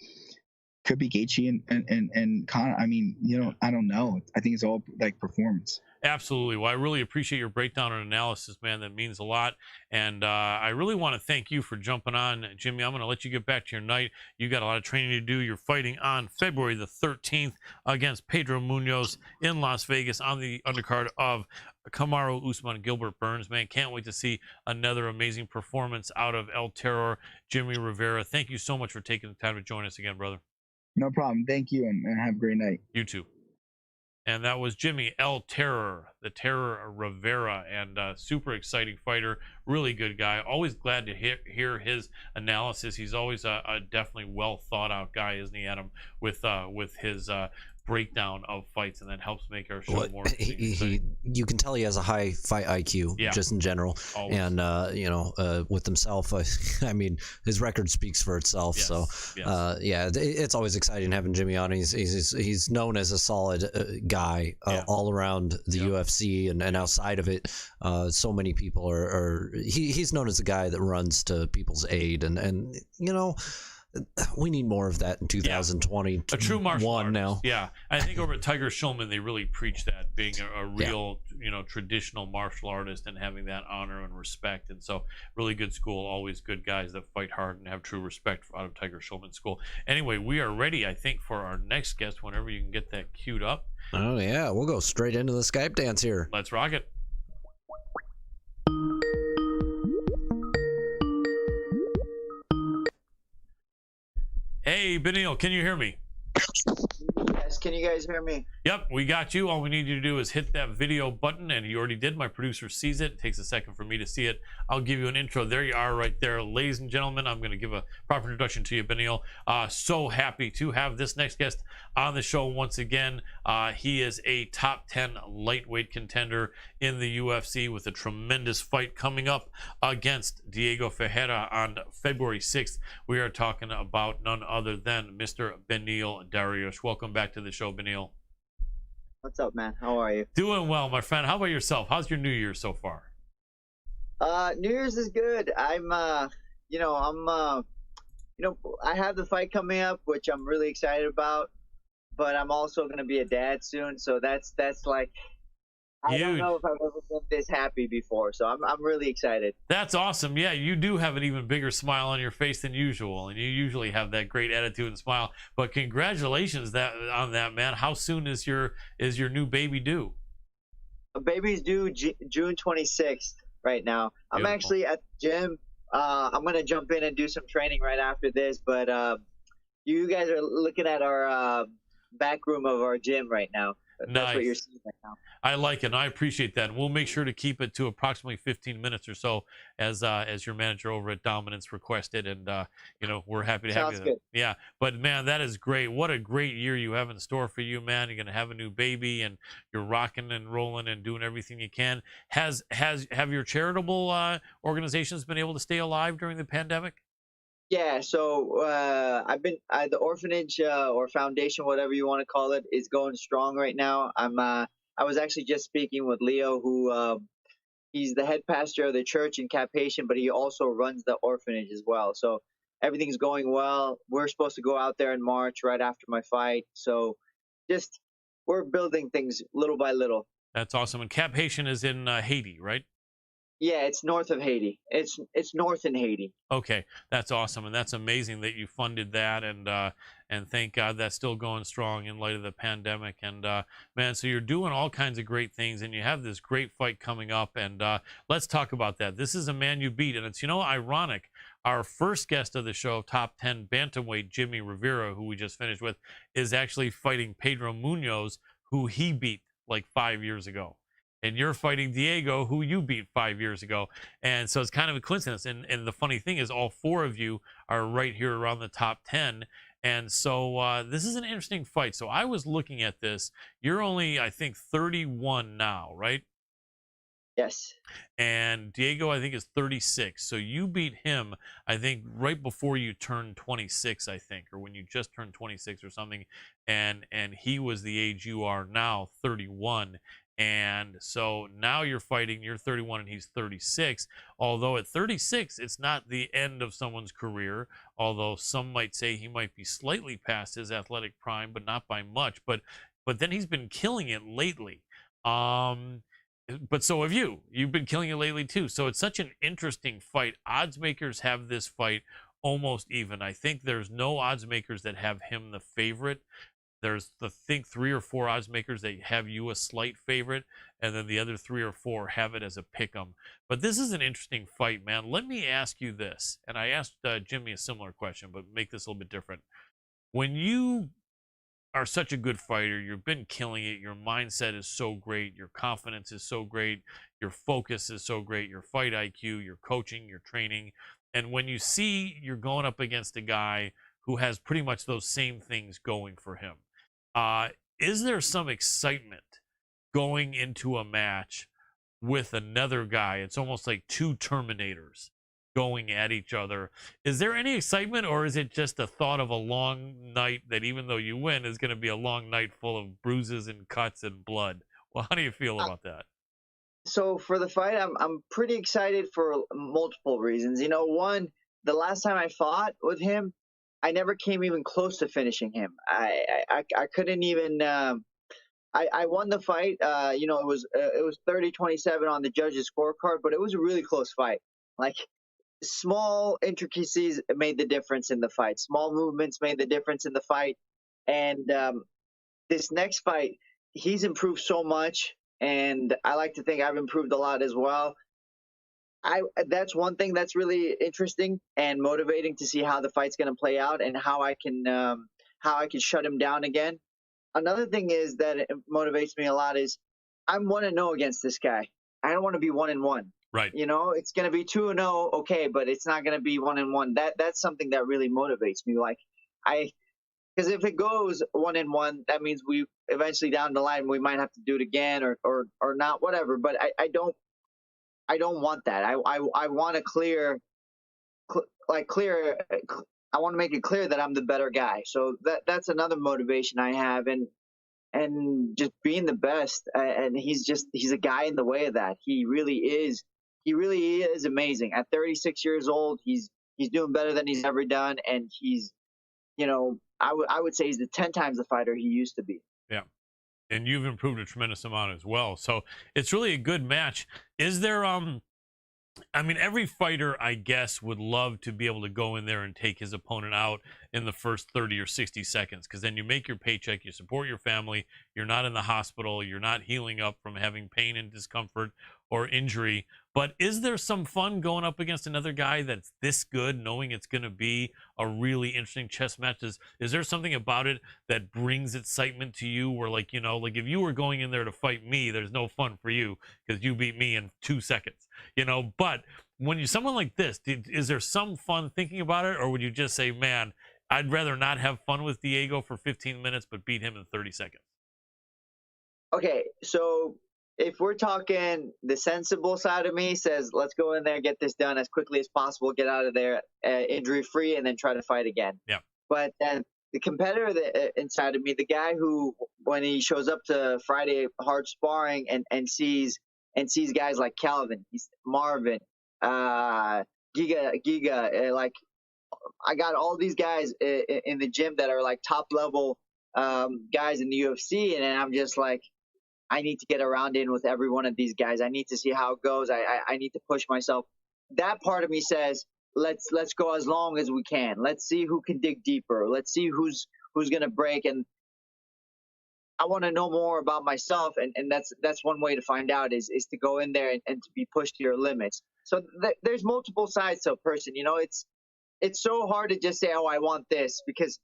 could be Gaethje and Conor. I mean, you know, I don't know. I think it's all like performance. Absolutely. Well, I really appreciate your breakdown and analysis, man. That means a lot. And I really want to thank you for jumping on, Jimmy. I'm going to let you get back to your night. You got a lot of training to do. You're fighting on February the 13th against Pedro Munoz in Las Vegas on the undercard of Kamaru Usman Gilbert Burns. Man, can't wait to see another amazing performance out of El Terror, Jimmie Rivera. Thank you so much for taking the time to join us again, brother. No problem. Thank you, and have a great night. You too. And that was Jimmie El Terror, the Terror Rivera, and super exciting fighter, really good guy. Always glad to hear his analysis. He's always a definitely well thought out guy, isn't he, Adam? With his breakdown of fights, and that helps make our show more interesting. You can tell he has a high fight IQ, just in general. Always. And you know, with himself, I mean, his record speaks for itself. Yes. So yeah, it's always exciting having Jimmy on. He's known as a solid guy all around the UFC and outside of it. So many people he's known as a guy that runs to people's aid, and you know, we need more of that in 2020. A true martial artist. Now. Yeah. I think over at Tiger Schulman, they really preach that, being a real, you know, traditional martial artist and having that honor and respect. And so really good school, always good guys that fight hard and have true respect out of Tiger Schulman School. Anyway, we are ready, I think, for our next guest whenever you can get that queued up. Oh, yeah. We'll go straight into the Skype dance here. Let's rock it. Hey, Beneil, can you hear me? Yes, can you guys hear me? Yep, we got you. All we need you to do is hit that video button, and you already did. My producer sees it. It takes a second for me to see it. I'll give you an intro. There you are right there. Ladies and gentlemen, I'm going to give a proper introduction to you, Beneil. So happy to have this next guest on the show once again. He is a top 10 lightweight contender in the UFC with a tremendous fight coming up against Diego Ferreira on February 6th. We are talking about none other than Mr. Beneil Dariush. Welcome back to the show, Beneil. What's up, man? How are you? Doing well, my friend. How about yourself? How's your New Year so far? New Year's is good. I have the fight coming up, which I'm really excited about, but I'm also going to be a dad soon. So that's like, I don't know if I've ever been this happy before. So I'm really excited. That's awesome. Yeah, you do have an even bigger smile on your face than usual, and you usually have that great attitude and smile. But congratulations on that, man. How soon is your new baby due? Baby's due June 26th right now. I'm Beautiful. actually at the gym. I'm gonna jump in and do some training right after this, but you guys are looking at our back room of our gym right now. That's what you're Nice. seeing right now. I like it, and I appreciate that. And we'll make sure to keep it to approximately 15 minutes or so, as your manager over at Dominance requested. And you know, we're happy to have Sounds you. good. Yeah, but man, that is great. What a great year you have in store for you, man. You're gonna have a new baby, and you're rocking and rolling and doing everything you can. Have your charitable organizations been able to stay alive during the pandemic? Yeah, so the orphanage or foundation, whatever you want to call it, is going strong right now. I was actually just speaking with Leo, who he's the head pastor of the church in Cap Haitian, but he also runs the orphanage as well. So everything's going well. We're supposed to go out there in March right after my fight. So just we're building things little by little. That's awesome. And Cap Haitian is in Haiti, right? Yeah, it's north of Haiti. It's north in Haiti. Okay, that's awesome, and that's amazing that you funded that, and thank God that's still going strong in light of the pandemic. And man, so you're doing all kinds of great things, and you have this great fight coming up, and let's talk about that. This is a man you beat, and it's ironic. Our first guest of the show, top 10 bantamweight Jimmie Rivera, who we just finished with, is actually fighting Pedro Munoz, who he beat like 5 years ago. And you're fighting Diego, who you beat 5 years ago. And so it's kind of a coincidence. And the funny thing is, all four of you are right here around the top 10. And so this is an interesting fight. So I was looking at this. You're only, I think, 31 now, right? Yes. And Diego, I think, is 36. So you beat him, I think, right before you turned 26, I think, or when you just turned 26 or something. And he was the age you are now, 31. And so now you're fighting, you're 31 and he's 36. Although at 36, it's not the end of someone's career. Although some might say he might be slightly past his athletic prime, but not by much. But then he's been killing it lately. But so have you. You've been killing it lately too. So it's such an interesting fight. Odds makers have this fight almost even. I think there's no odds makers that have him the favorite. There's, I think, 3 or 4 odds makers that have you a slight favorite, and then the other 3 or 4 have it as a pick 'em. But this is an interesting fight, man. Let me ask you this, and I asked Jimmie a similar question, but make this a little bit different. When you are such a good fighter, you've been killing it, your mindset is so great, your confidence is so great, your focus is so great, your fight IQ, your coaching, your training, and when you see you're going up against a guy who has pretty much those same things going for him, is there some excitement going into a match with another guy? It's almost like two Terminators going at each other. Is there any excitement, or is it just the thought of a long night that even though you win is going to be a long night full of bruises and cuts and blood? Well, how do you feel about that? So for the fight, I'm pretty excited for multiple reasons. You know, one, the last time I fought with him, I never came even close to finishing him. I couldn't even. I won the fight. You know, it was 30-27 on the judges' scorecard, but it was a really close fight. Like, small intricacies made the difference in the fight. Small movements made the difference in the fight. And this next fight, he's improved so much, and I like to think I've improved a lot as well. That's one thing that's really interesting and motivating to see how the fight's going to play out and how I can shut him down again. Another thing is that it motivates me a lot is I'm 1-0 against this guy. I don't want to be 1-1. Right. You know, it's going to be 2-0, okay, but it's not going to be 1-1. That's something that really motivates me. Like, because if it goes 1-1, that means we eventually down the line we might have to do it again or not, whatever. But I don't want that. I want to I want to make it clear that I'm the better guy. So that's another motivation I have, and just being the best. And he's a guy in the way of that. He really is amazing. At 36 years old, he's doing better than he's ever done, and he's, you know, I would say he's the 10 times the fighter he used to be. Yeah. And you've improved a tremendous amount as well. So it's really a good match. Is there I mean, every fighter, I guess, would love to be able to go in there and take his opponent out in the first 30 or 60 seconds, because then you make your paycheck, you support your family, you're not in the hospital, you're not healing up from having pain and discomfort or injury. But is there some fun going up against another guy that's this good, knowing it's going to be a really interesting chess match? Is there something about it that brings excitement to you where, like, you know, like if you were going in there to fight me, there's no fun for you because you beat me in 2 seconds, you know? But when you someone like this, is there some fun thinking about it, or would you just say, man, I'd rather not have fun with Diego for 15 minutes but beat him in 30 seconds? Okay, so if we're talking, the sensible side of me says, let's go in there, get this done as quickly as possible, get out of there injury free, and then try to fight again. Yeah. But then the competitor inside of me, the guy who, when he shows up to Friday hard sparring and sees guys like Calvin, Marvin, Giga, like, I got all these guys in the gym that are like top level guys in the UFC, and I'm just like, I need to get around in with every one of these guys. I need to see how it goes. I need to push myself. That part of me says, let's go as long as we can. Let's see who can dig deeper. Let's see who's gonna break. And I want to know more about myself, and that's one way to find out is to go in there and to be pushed to your limits. So there's multiple sides to a person. You know, it's so hard to just say, oh, I want this, because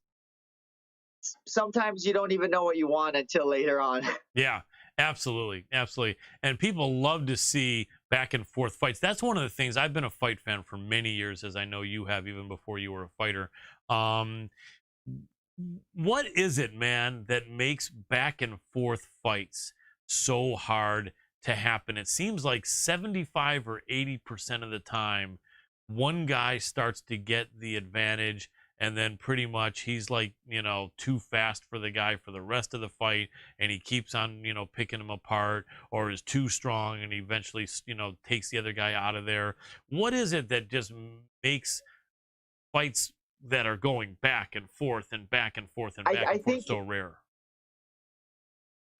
sometimes you don't even know what you want until later on. Yeah, absolutely. Absolutely. And people love to see back and forth fights. That's one of the things. I've been a fight fan for many years, as I know you have, even before you were a fighter. What is it, man, that makes back and forth fights so hard to happen? It seems like 75 or 80% of the time, one guy starts to get the advantage, and then pretty much he's like, you know, too fast for the guy for the rest of the fight, and he keeps on, you know, picking him apart, or is too strong and he eventually, you know, takes the other guy out of there. What is it that just makes fights that are going back and forth and back and forth and back and forth so rare?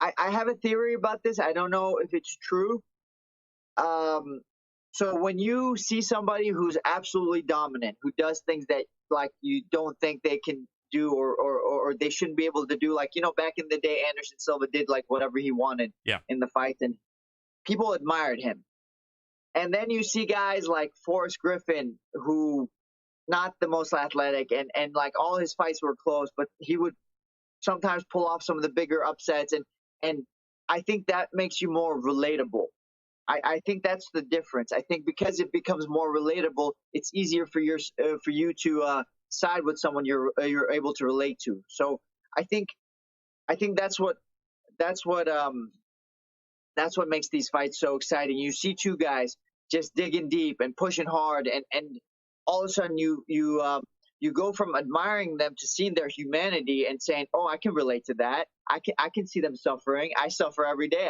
I have a theory about this. I don't know if it's true. So when you see somebody who's absolutely dominant, who does things that like you don't think they can do, or they shouldn't be able to do, like, you know, back in the day, Anderson Silva did like whatever he wanted in the fight, and people admired him. And then you see guys like Forrest Griffin, who not the most athletic, and like all his fights were close, but he would sometimes pull off some of the bigger upsets, and I think that makes you more relatable. I think that's the difference. I think because it becomes more relatable, it's easier for you to side with someone you're able to relate to. So I think that's what makes these fights so exciting. You see two guys just digging deep and pushing hard, and all of a sudden you go from admiring them to seeing their humanity and saying, oh, I can relate to that. I can see them suffering. I suffer every day.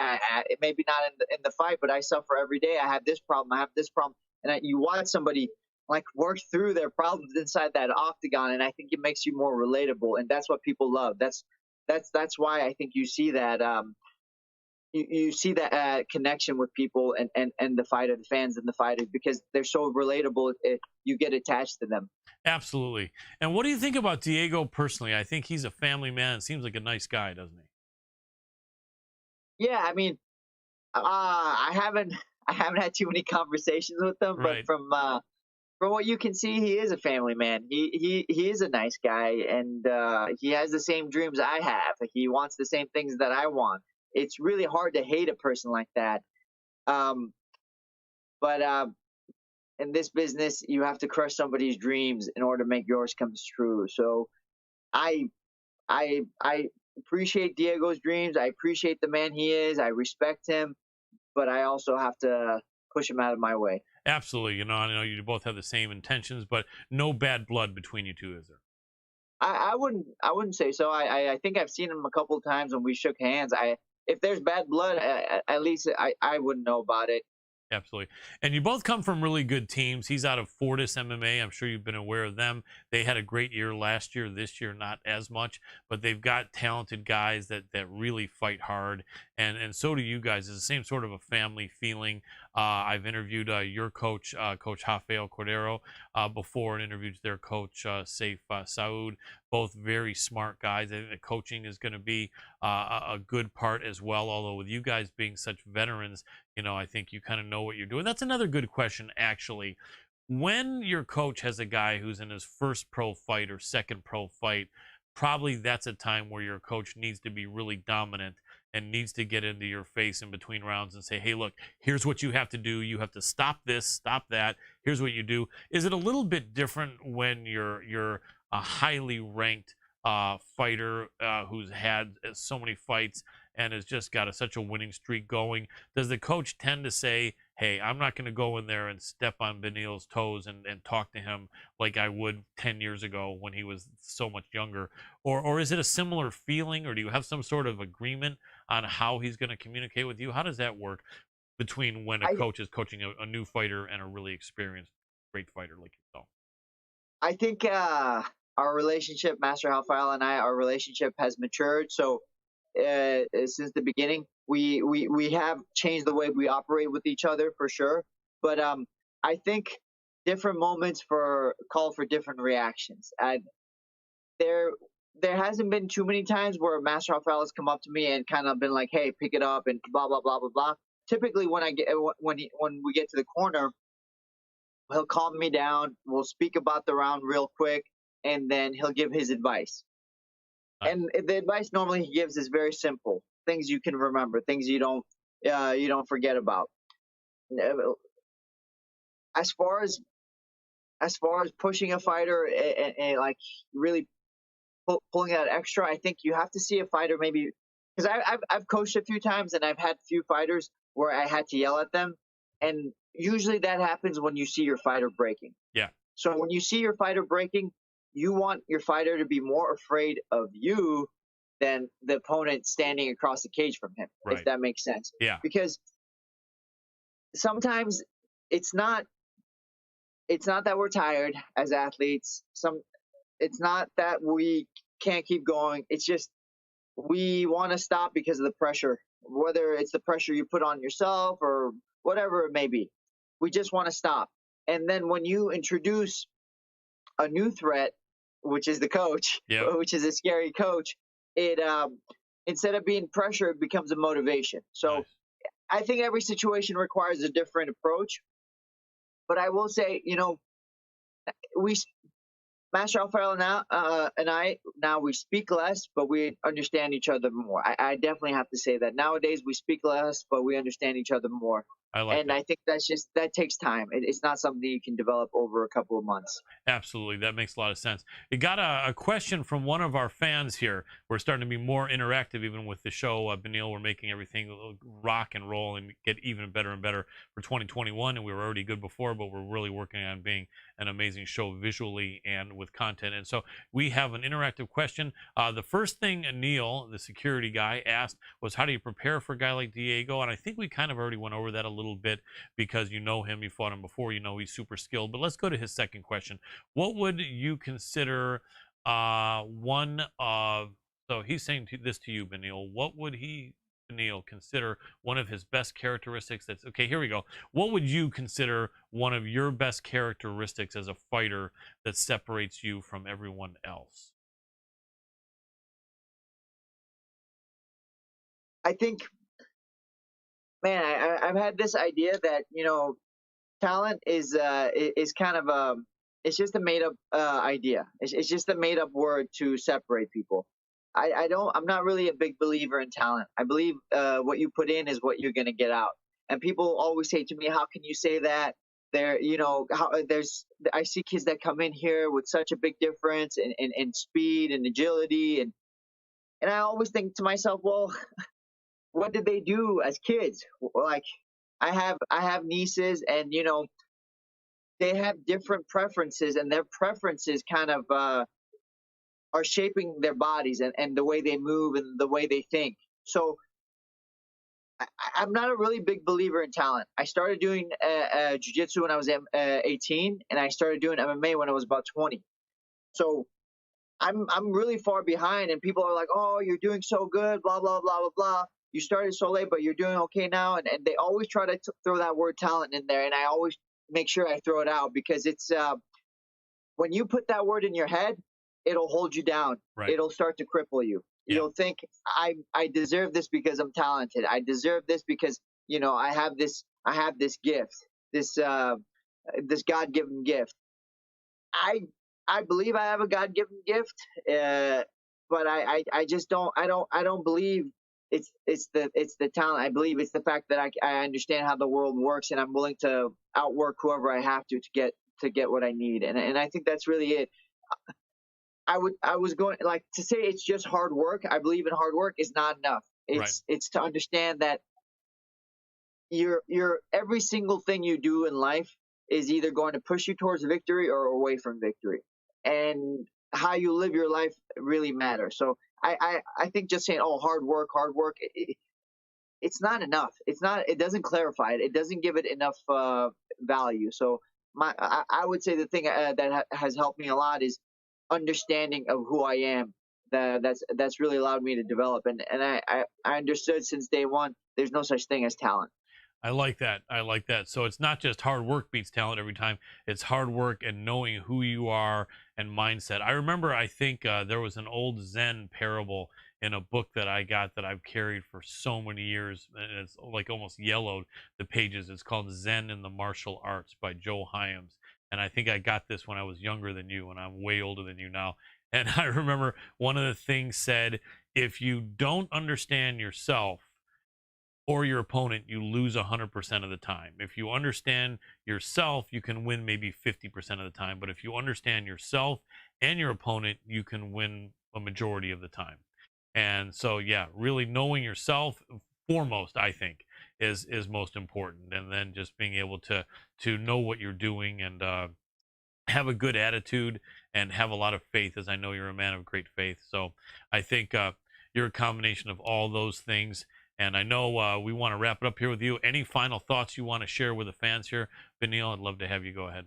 Maybe not in the fight, but I suffer every day. I have this problem. I have this problem. And you watch somebody like work through their problems inside that octagon, and I think it makes you more relatable, and that's what people love. That's why I think you see that you see that connection with people and the fighter, the fans and the fighters, because they're so relatable. You get attached to them. Absolutely. And what do you think about Diego personally? I think he's a family man. Seems like a nice guy, doesn't he? Yeah, I mean, I haven't had too many conversations with him, Right. but from what you can see, he is a family man. He is a nice guy, and he has the same dreams I have. He wants the same things that I want. It's really hard to hate a person like that. But in this business, you have to crush somebody's dreams in order to make yours come true. So I appreciate Diego's dreams. I appreciate the man he is. I respect him, but I also have to push him out of my way. Absolutely. You know, I know you both have the same intentions, but no bad blood between you two, is there? I wouldn't say so. I think I've seen him a couple of times when we shook hands. If there's bad blood, at least I wouldn't know about it. Absolutely. And you both come from really good teams. He's out of Fortis MMA. I'm sure you've been aware of them. They had a great year last year. This year, not as much, but they've got talented guys that really fight hard. And so do you guys. It's the same sort of a family feeling. I've interviewed your coach, Coach Rafael Cordero, before, and interviewed their coach, Saif Saud. Both very smart guys. The coaching is going to be a good part as well. Although with you guys being such veterans, I think you kind of know what you're doing. That's another good question, actually. When your coach has a guy who's in his first pro fight or second pro fight, probably that's a time where your coach needs to be really dominant and needs to get into your face in between rounds and say, hey, look, here's what you have to do. You have to stop this, stop that. Here's what you do. Is it a little bit different when you're a highly ranked fighter who's had so many fights and has just got such a winning streak going? Does the coach tend to say, hey, I'm not going to go in there and step on Beneil's toes and talk to him like I would 10 years ago when he was so much younger? Or is it a similar feeling, or do you have some sort of agreement on how he's going to communicate with you? How does that work between when a coach is coaching a new fighter and a really experienced, great fighter like yourself? I think our relationship, Master Rafael and our relationship has matured. So since the beginning, we have changed the way we operate with each other for sure. But I think different moments call for different reactions. And there hasn't been too many times where Master Rafael has come up to me and kind of been like, hey, pick it up and blah blah blah blah blah. Typically when we get to the corner, he'll calm me down. We'll speak about the round real quick, and then he'll give his advice. And the advice normally he gives is very simple: things you can remember, things you don't forget about. As far as pushing a fighter and like really pulling out extra, I think you have to see a fighter maybe, because I've coached a few times and I've had a few fighters where I had to yell at them, and usually that happens when you see your fighter breaking. Yeah. So when you see your fighter breaking, you want your fighter to be more afraid of you than the opponent standing across the cage from him, right, if that makes sense. Yeah. Because sometimes it's not that we're tired as athletes. It's not that we can't keep going. It's just we want to stop because of the pressure, whether it's the pressure you put on yourself or whatever it may be. We just want to stop. And then when you introduce a new threat, which is the coach, yep, which is a scary coach, it instead of being pressure, it becomes a motivation. So nice. I think every situation requires a different approach. But I will say, Master Rafael and I now we speak less, but we understand each other more. I definitely have to say that nowadays we speak less, but we understand each other more. And I think that takes time. It's not something you can develop over a couple of months. Absolutely. That makes a lot of sense. We got a question from one of our fans here. We're starting to be more interactive even with the show. Beneil, we're making everything rock and roll and get even better and better for 2021. And we were already good before, but we're really working on being an amazing show visually and with content. And so we have an interactive question. The first thing Neil, the security guy, asked was, how do you prepare for a guy like Diego? And I think we kind of already went over that a little bit because you know him, you fought him before, he's super skilled. But let's go to his second question. What would you consider one of, so he's saying this to you, Beneil, what would Beneil consider one of his best characteristics? That's okay, here we go. What would you consider one of your best characteristics as a fighter that separates you from everyone else? I think, man, I've had this idea that talent is kind of it's just a made up idea. It's just a made up word to separate people. I'm not really a big believer in talent. I believe what you put in is what you're gonna get out. And people always say to me, "How can you say that?" I see kids that come in here with such a big difference in speed and agility, and I always think to myself, well, what did they do as kids? Like, I have nieces, and they have different preferences, and their preferences kind of are shaping their bodies and the way they move and the way they think. So I'm not a really big believer in talent. I started doing jiu-jitsu when I was 18, and I started doing MMA when I was about 20. So I'm really far behind, and people are like, "Oh, you're doing so good," blah blah blah blah blah. you started so late, but you're doing okay now. And they always try to throw that word talent in there, and I always make sure I throw it out because it's when you put that word in your head, it'll hold you down. Right. It'll start to cripple you. Yeah. You'll think I deserve this because I'm talented. I deserve this because I have this gift, this God-given gift. I believe I have a God-given gift, but I just don't believe it's the talent. I believe it's the fact that I understand how the world works, and I'm willing to outwork whoever I have to get what I need. And I think that's really it. I was going like to say it's just hard work. I believe in hard work is not enough. It's to understand that your every single thing you do in life is either going to push you towards victory or away from victory. And how you live your life really matters. So I think just saying, oh, hard work, it's not enough. It doesn't clarify it. It doesn't give it enough value. So I would say the thing that has helped me a lot is understanding of who I am. That's really allowed me to develop. And I understood since day one, there's no such thing as talent. I like that. I like that. So it's not just hard work beats talent every time. It's hard work and knowing who you are and mindset. I remember, I think there was an old Zen parable in a book that I got that I've carried for so many years. And it's like almost yellowed the pages. It's called Zen in the Martial Arts by Joe Hyams. And I think I got this when I was younger than you, and I'm way older than you now. And I remember one of the things said, if you don't understand yourself, or your opponent, you lose 100% of the time. If you understand yourself, you can win maybe 50% of the time. But if you understand yourself and your opponent, you can win a majority of the time. And so, yeah, really knowing yourself foremost, I think, is most important. And then just being able to know what you're doing and have a good attitude and have a lot of faith, as I know you're a man of great faith. So I think you're a combination of all those things. And I know we want to wrap it up here with you. Any final thoughts you want to share with the fans here? Beneil, I'd love to have you go ahead.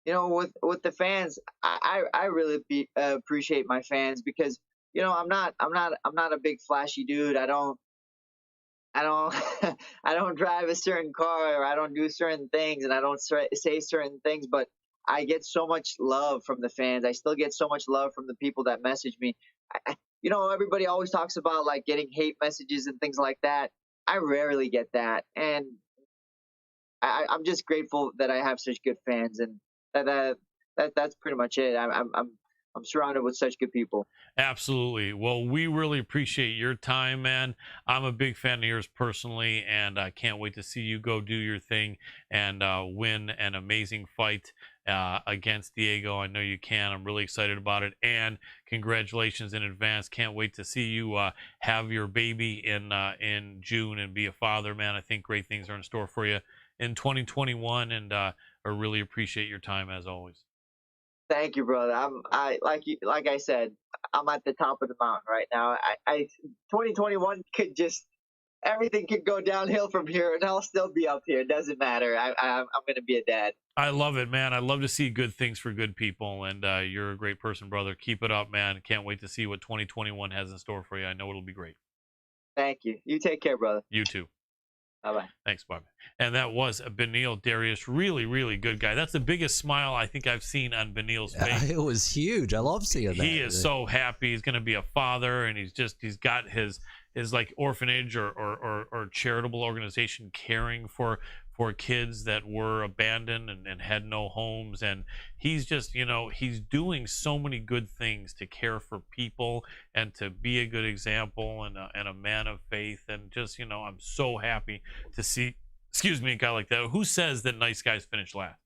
With the fans, I really appreciate my fans because, I'm not a big flashy dude. I don't I don't drive a certain car, or I don't do certain things, and I don't say certain things, but I get so much love from the fans. I still get so much love from the people that message me. Everybody always talks about like getting hate messages and things like that. I rarely get that, and I'm just grateful that I have such good fans, and that's pretty much it. I'm surrounded with such good people. Absolutely. Well, we really appreciate your time, man. I'm a big fan of yours personally, and I can't wait to see you go do your thing and win an amazing fight against Diego. I know you can. I'm really excited about it, and congratulations in advance. Can't wait to see you have your baby in June and be a father, man. I think great things are in store for you in 2021, and I really appreciate your time as always. Thank you, brother. Like I said, I'm at the top of the mountain right now. 2021 could just, everything could go downhill from here, and I'll still be up here. It doesn't matter. I'm going to be a dad. I love it, man. I love to see good things for good people, and you're a great person, brother. Keep it up, man. Can't wait to see what 2021 has in store for you. I know it'll be great. Thank you. You take care, brother. You too. Bye-bye. Thanks, Bob. And that was Beneil Dariush. Really, really good guy. That's the biggest smile I think I've seen on Beneil's face. It was huge. I love seeing that. He is so happy. He's going to be a father, and he's got his like orphanage or charitable organization caring for kids that were abandoned and had no homes. And he's just, he's doing so many good things to care for people and to be a good example and a man of faith. And just, I'm so happy to see, a guy like that. Who says that nice guys finish last?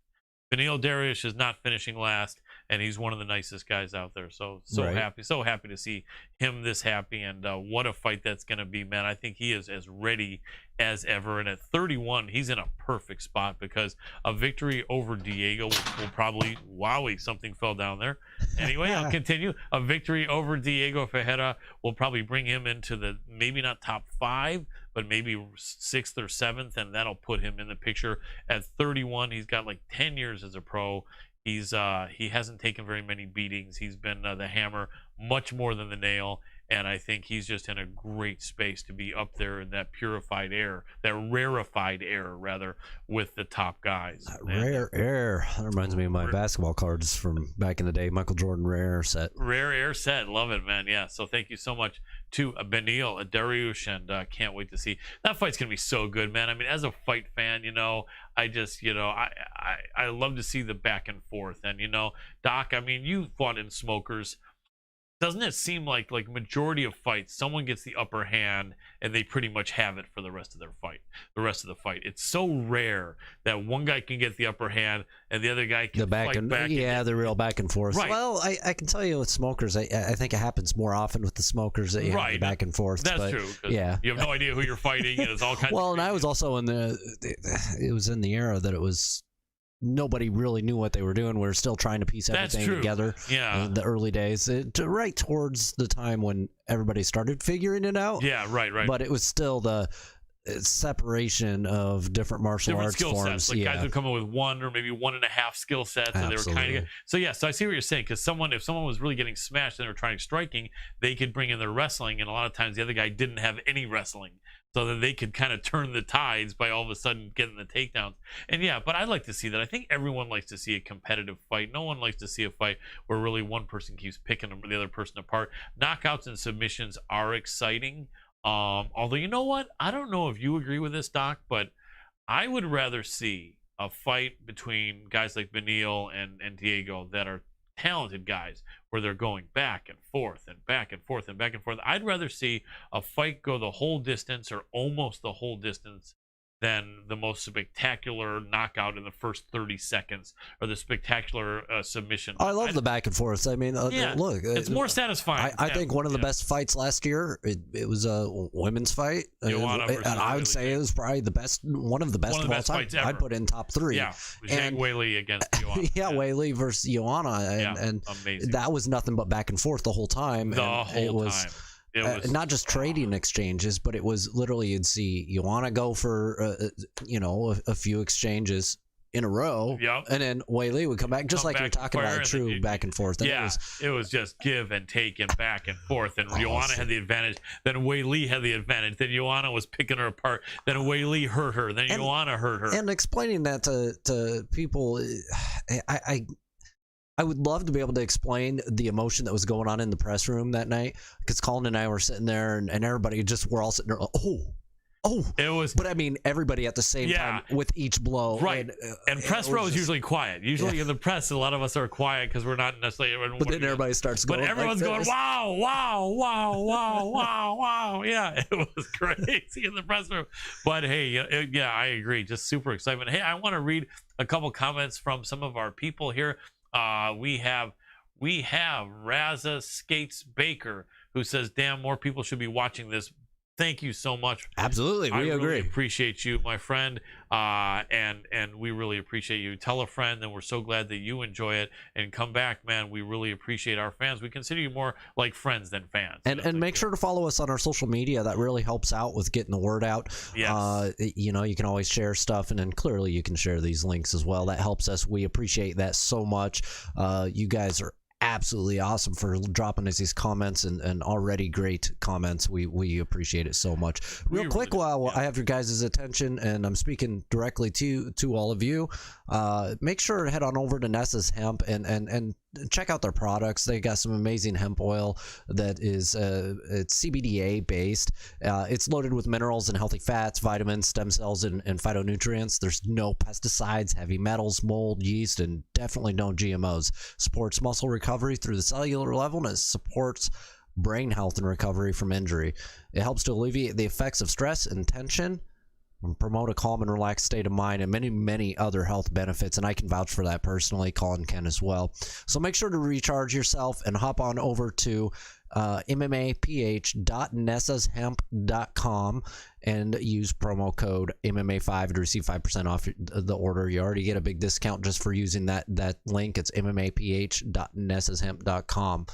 Beneil Dariush is not finishing last, and he's one of the nicest guys out there. So right. happy to see him this happy, and what a fight that's going to be, man. I think he is as ready as ever, and at 31, he's in a perfect spot because a victory over Diego will probably, wowie, something fell down there. Anyway, I'll continue. A victory over Diego Ferreira will probably bring him into the, maybe not top 5, but maybe 6th or 7th, and that'll put him in the picture. At 31, he's got like 10 years as a pro. He hasn't taken very many beatings. He's been the hammer much more than the nail, And I think he's just in a great space to be up there in that purified air, that rarefied air, rather, with the top guys. Rare air. That reminds me of my basketball cards from back in the day. Michael Jordan rare air set. Rare air set. Love it, man. Yeah. So thank you so much to Beneil Dariush, and can't wait to see. That fight's going to be so good, man. I mean, as a fight fan, I just, I love to see the back and forth. And, Doc, I mean, you fought in smokers. Doesn't it seem like majority of fights, someone gets the upper hand and they pretty much have it for the rest of the fight? It's so rare that one guy can get the upper hand and the other guy can fight back. Yeah, the real back and forth. Right. Well, I can tell you with smokers, I think it happens more often with the smokers that you have the back and forth. That's true. Yeah. You have no idea who you're fighting, and it's all kinds Well, and I was also it was in the era that it was, nobody really knew what they were doing. We were still trying to piece everything together. Yeah. In the early days, right towards the time when everybody started figuring it out. Yeah, right. But it was still the separation of different martial arts skill forms. Sets. Guys would come in with one or maybe 1.5 skill sets, and they were kind of. So I see what you're saying, because if someone was really getting smashed and they were trying striking, they could bring in their wrestling, and a lot of times the other guy didn't have any wrestling. So that they could kind of turn the tides by all of a sudden getting the takedowns. And but I'd like to see that. I think everyone likes to see a competitive fight. No one likes to see a fight where really one person keeps picking the other person apart. Knockouts and submissions are exciting. Although, you know what? I don't know if you agree with this, Doc, but I would rather see a fight between guys like Beneil and Diego that are talented guys, where they're going back and forth and back and forth and back and forth. I'd rather see a fight go the whole distance or almost the whole distance than the most spectacular knockout in the first 30 seconds or the spectacular submission. I love the back and forth. I mean, look, it's more satisfying. I think one of the best fights last year, it was a women's fight, and I would say it was probably one of the best of all time. I'd put in top 3. Yeah, Zhang Weili against Joanna. Weili versus Joanna, and amazing. That was nothing but back and forth the whole time. It was not just trading exchanges, but it was literally, you'd see Joanna go for a few exchanges in a row, and then Weili would come back, just like you're talking about, true back and forth. And it was just give and take and back and forth, and Joanna had the advantage, then Weili had the advantage, then Joanna was picking her apart, then Weili hurt her, then Joanna hurt her. And explaining that to people, I would love to be able to explain the emotion that was going on in the press room that night, because Colin and I were sitting there, and everybody we're all sitting there, it was. But I mean, everybody at the same time with each blow, right? And press row is usually quiet. Usually in the press, a lot of us are quiet because we're not necessarily. But then everybody starts going. But everyone's going, wow, wow, wow, wow, wow, wow. Yeah, it was crazy in the press room. But hey, I agree. Just super excitement. Hey, I want to read a couple comments from some of our people here. We have Raza Skates Baker, who says, damn, more people should be watching this. Thank you so much. Absolutely, we agree. Really appreciate you, my friend, and we really appreciate you. Tell a friend, and we're so glad that you enjoy it, and come back, man. We really appreciate our fans. We consider you more like friends than fans. And make sure to follow us on our social media. That really helps out with getting the word out. Yes. You can always share stuff, and then clearly you can share these links as well. That helps us. We appreciate that so much. You guys are absolutely awesome for dropping us these comments and already great comments. We appreciate it so much. Real quick, while I have your guys' attention, and I'm speaking directly to all of you, make sure to head on over to Nesa's Hemp and check out their products. They got some amazing hemp oil that is it's CBDA based. It's loaded with minerals and healthy fats, vitamins, stem cells, and phytonutrients. There's no pesticides, heavy metals, mold, yeast, and definitely no GMOs. Supports muscle recovery through the cellular level, and it supports brain health and recovery from injury. It helps to alleviate the effects of stress and tension, and promote a calm and relaxed state of mind, and many, many other health benefits. And I can vouch for that personally. Colin can as well. So make sure to recharge yourself and hop on over to mmaph.nesashemp.com and use promo code MMA5 to receive 5% off the order. You already get a big discount just for using that link. It's mmaph.nesashemp.com.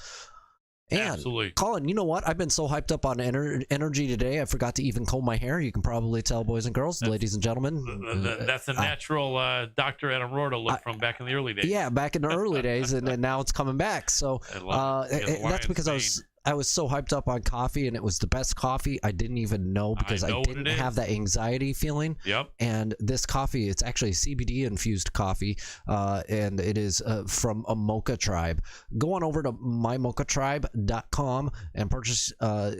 And absolutely. Colin, you know what? I've been so hyped up on energy today, I forgot to even comb my hair. You can probably tell, boys and girls, ladies and gentlemen. That's a natural Dr. Adam Roorda look from back in the early days. Yeah, back in the early days, and now it's coming back. So that's because I was so hyped up on coffee, and it was the best coffee. I didn't even know because I didn't have that anxiety feeling. Yep. And this coffee, it's actually CBD infused coffee, and it is from a mocha tribe. Go on over to mymochatribe.com and purchase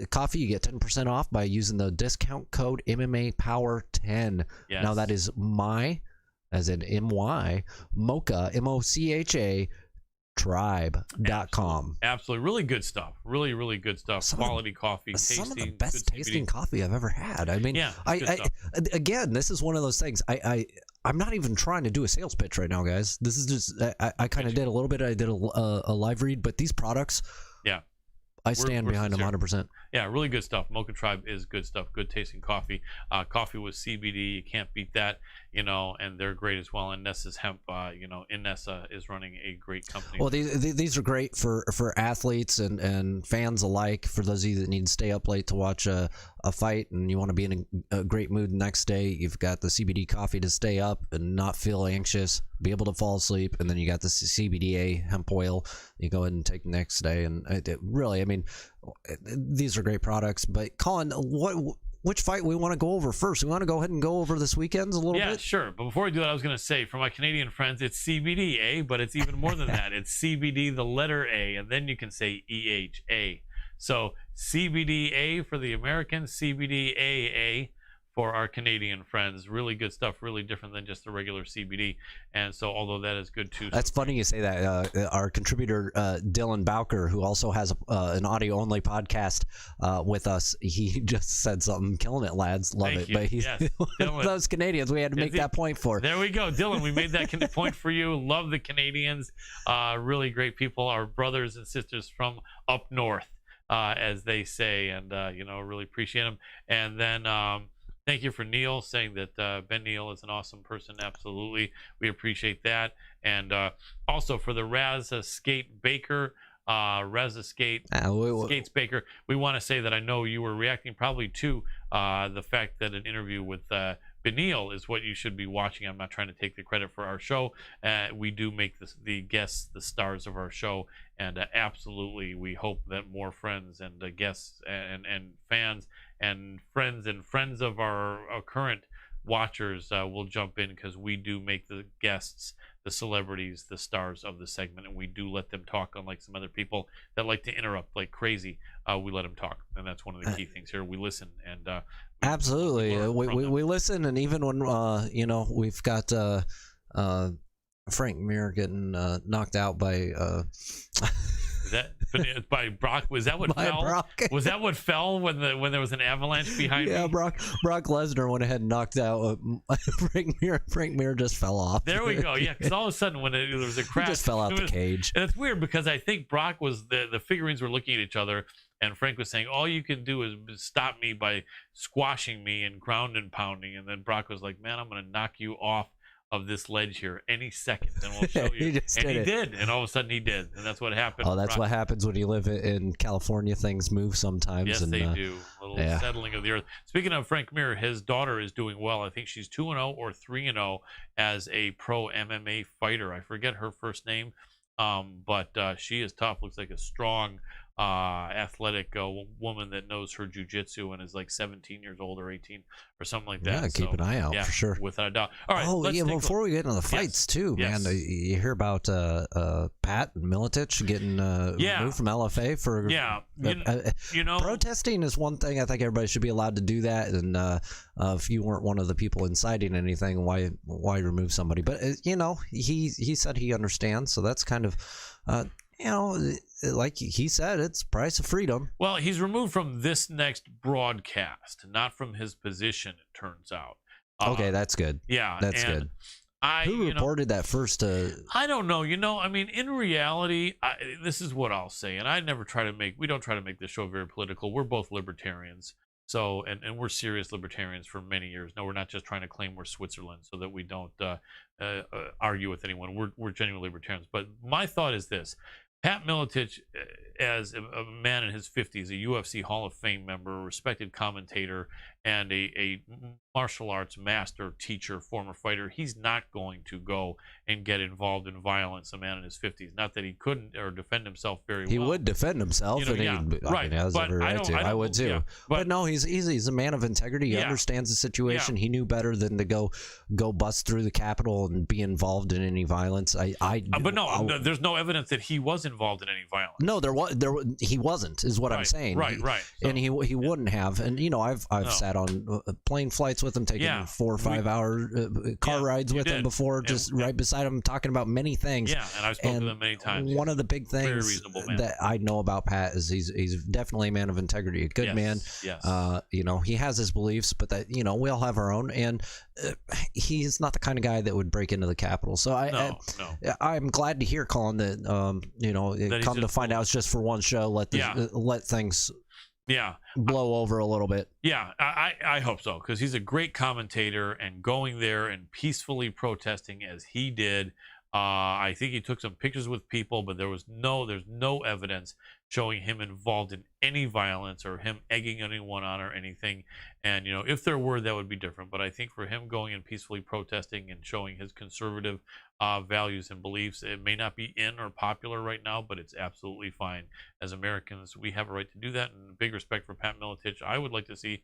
coffee. You get 10% off by using the discount code MMA Power 10. Yes. Now that is as in MY, mocha, MOCHA, tribe.com. Absolutely. Really good stuff. Really, really good stuff. Quality coffee. Some of the best tasting coffee I've ever had. I mean, again, this is one of those things. I'm not even trying to do a sales pitch right now, guys. This is just, I kind of did a little bit. I did a live read, but these products, I stand behind them 100%. Yeah, really good stuff. Mocha Tribe is good stuff. Good tasting coffee. Coffee with CBD, you can't beat that, and they're great as well. And Nesa's Hemp, Nesa is running a great company. Well, these are great for athletes and fans alike. For those of you that need to stay up late to watch a fight and you want to be in a great mood the next day, you've got the CBD coffee to stay up and not feel anxious, be able to fall asleep, and then you got the CBDA hemp oil you go ahead and take the next day. And really, I mean, these are great products. But Colin, which fight we want to go over first? We want to go ahead and go over this weekend's a little bit? Yeah, sure. But before we do that, I was going to say, for my Canadian friends, it's CBD, but it's even more than that. It's CBD, the letter A, and then you can say EHA. So CBDA for the Americans, CBDAA for our Canadian friends. Really good stuff, really different than just the regular CBD. And so, although that is good too. That's funny you say that. Our contributor, Dylan Bowker, who also has an audio-only podcast with us, he just said something, killing it, lads. Love it. But he's one of those Canadians we had to make that point for. There we go. Dylan, we made that point for you. Love the Canadians. Really great people. Our brothers and sisters from up north, as they say. And, really appreciate them. And then... thank you for Neil saying that Ben Neil is an awesome person. Absolutely. We appreciate that. And also for the Skate Baker, Skates Baker, we want to say that I know you were reacting probably to the fact that an interview with Beneil is what you should be watching. I'm not trying to take the credit for our show. We do make the guests the stars of our show. And absolutely, we hope that more friends and guests and fans and friends of our current watchers will jump in, because we do make the guests, the celebrities, the stars of the segment, and we do let them talk, unlike some other people that like to interrupt like crazy. We let them talk, and that's one of the key things here. We listen, and absolutely, we listen, and even when we've got Frank Mir getting knocked out by by Brock. Was that what fell? Brock. Was that what fell when there was an avalanche behind me? Yeah, Brock Lesnar went ahead and knocked out Frank Mir. Frank Mir just fell off. There we go. Yeah, because all of a sudden when there was a crash, he just fell out the cage. And it's weird because I think Brock was the figurines were looking at each other, and Frank was saying, all you can do is stop me by squashing me and ground and pounding. And then Brock was like, man, I'm going to knock you off of this ledge here any second, and we'll show you. He did, and all of a sudden he did, and that's what happened. Oh, that's what happens when you live in California. Things move sometimes. Yes, they do. A little settling of the earth. Speaking of Frank Mir, his daughter is doing well. I think she's 2-0 or 3-0 as a pro MMA fighter. I forget her first name, but she is tough. Looks like a strong, athletic woman that knows her jiu-jitsu and is like 17 years old or 18 or something like that. Yeah, keep an eye out for sure. Without a doubt. All right. Before we get into the fights too, man, you hear about Pat Miletich getting moved from LFA for protesting is one thing. I think everybody should be allowed to do that, and if you weren't one of the people inciting anything, why remove somebody? But he said he understands, so that's kind of like he said, it's price of freedom. Well, he's removed from this next broadcast, not from his position, it turns out. Okay, that's good. Yeah, that's good. Who reported that first? I don't know. I mean, in reality, this is what I'll say, and we don't try to make this show very political. We're both libertarians. So, and we're serious libertarians for many years. No, we're not just trying to claim we're Switzerland so that we don't argue with anyone. We're genuine libertarians. But my thought is this. Pat Miletich, as a man in his 50s, a UFC Hall of Fame member, a respected commentator, and a martial arts master, teacher, former fighter, he's not going to go and get involved in violence. A man in his 50s. Not that he couldn't or defend himself very well. He would defend himself, You know, and yeah, I mean, has every right to. I would too. Yeah, but no, he's a man of integrity. He understands the situation. He knew better than to go bust through the Capitol and be involved in any violence. But no, there's no evidence that he was involved in any violence. No, he wasn't, is what I'm saying. Right. So, and he wouldn't have. And I've sat on plane flights with him, taking 4 or 5 hour car rides with him before, just right beside him, talking about many things. Yeah, and I've spoken to them many times. One of the big things that I know about Pat is he's definitely a man of integrity, a good man. Yes. He has his beliefs, but that we all have our own, and he's not the kind of guy that would break into the Capitol. So I'm glad to hear, Colin, that come to find out it's just for one show. Let things blow over a little bit. Yeah, I hope so, because he's a great commentator, and going there and peacefully protesting as he did. I think he took some pictures with people, but there's no evidence showing him involved in any violence or him egging anyone on or anything. And if there were, that would be different. But I think for him going and peacefully protesting and showing his conservative values and beliefs, it may not be in or popular right now, but it's absolutely fine. As Americans, we have a right to do that. And big respect for Pat Miletich. I would like to see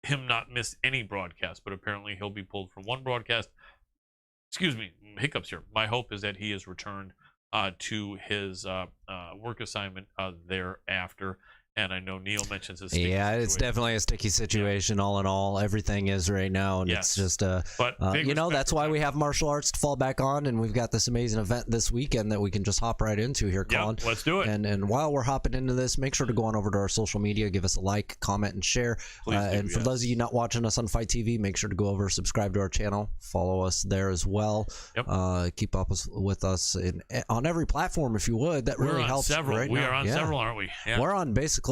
him not miss any broadcast, but apparently he'll be pulled from one broadcast. Excuse me, hiccups here. My hope is that he is returned to his work assignment thereafter. And I know Neil mentions his sticky situation. It's definitely a sticky situation. All in all, everything is right now, and it's just but that's why we have martial arts to fall back on, and we've got this amazing event this weekend that we can just hop right into here, Colin. Let's do it. And while we're hopping into this, make sure to go on over to our social media, give us a like, comment, and share. And for those of you not watching us on Fight TV, make sure to go over, subscribe to our channel, follow us there as well. Keep up with us on every platform if you would. That really helps. Several. We are on several, aren't we? Yeah. We're on basically.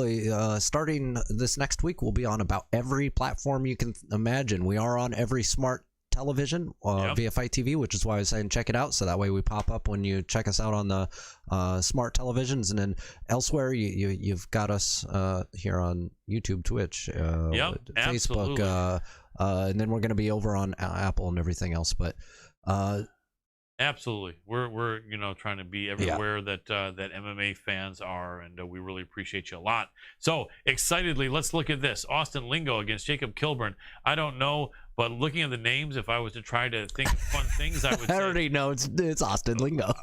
Starting this next week, we'll be on about every platform you can imagine. We are on every smart television via Fight TV, which is why I was saying check it out, so that way we pop up when you check us out on the smart televisions. And then elsewhere, you've got us here on YouTube, Twitch, Facebook, and then we're going to be over on Apple and everything else. But absolutely, we're trying to be everywhere that MMA fans are, and we really appreciate you a lot. So excitedly, let's look at this: Austin Lingo against Jacob Kilburn. I don't know, but looking at the names, if I was to try to think of fun things, I would. I already know it's Austin Lingo.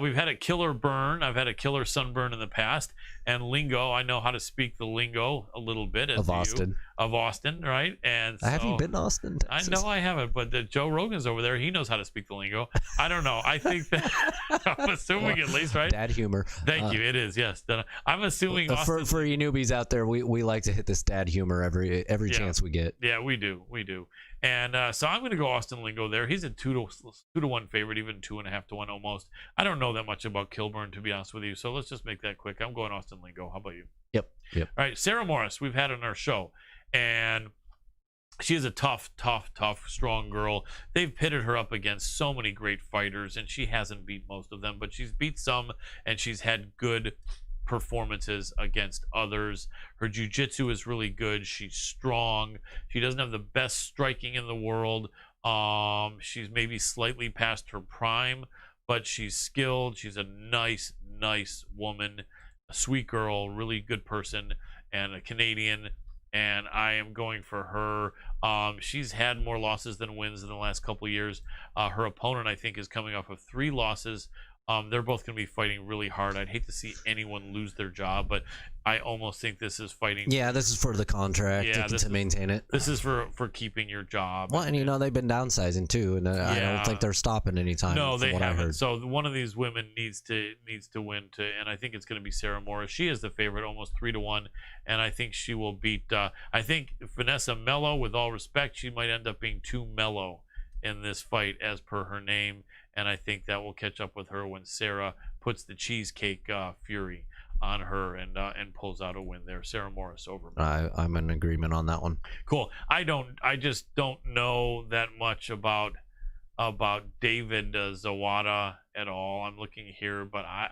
We've had a killer burn. I've had a killer sunburn in the past, and lingo. I know how to speak the lingo a little bit of Austin, right? And so, have you been to Austin, Texas? I know I haven't, but Joe Rogan's over there. He knows how to speak the lingo. I don't know. I think that I'm assuming at least, right? Dad humor. Thank you. It is, yes. I'm assuming for you newbies out there, we like to hit this dad humor every chance we get. Yeah, we do. And so I'm going to go Austin Lingo there. He's a 2-1 favorite, even 2.5 to 1 almost. I don't know that much about Kilburn, to be honest with you. So let's just make that quick. I'm going Austin Lingo. How about you? Yep. All right, Sarah Morris, we've had on our show, and she is a tough, strong girl. They've pitted her up against so many great fighters, and she hasn't beat most of them, but she's beat some, and she's had good performances against others. Her jiu-jitsu is really good. She's strong. She doesn't have the best striking in the world. She's maybe slightly past her prime, but she's skilled. She's a nice woman, a sweet girl, really good person, and a Canadian. And I am going for her. She's had more losses than wins in the last couple of years. Her opponent, I think, is coming off of 3 losses. They're both going to be fighting really hard. I'd hate to see anyone lose their job, but I almost think this is fighting. Yeah, this is for the contract to maintain it. This is for keeping your job. Well, and they've been downsizing too, and I don't think they're stopping anytime. No, they haven't. So one of these women needs to win and I think it's going to be Sarah Morris. She is the favorite, almost 3 to 1, and I think she will beat. I think Vanessa Mello, with all respect, she might end up being too mellow in this fight, as per her name. And I think that will catch up with her when Sarah puts the cheesecake fury on her and pulls out a win there. Sarah Morris over. I'm in agreement on that one. Cool. I just don't know that much about about David Zawada at all. I'm looking here, but I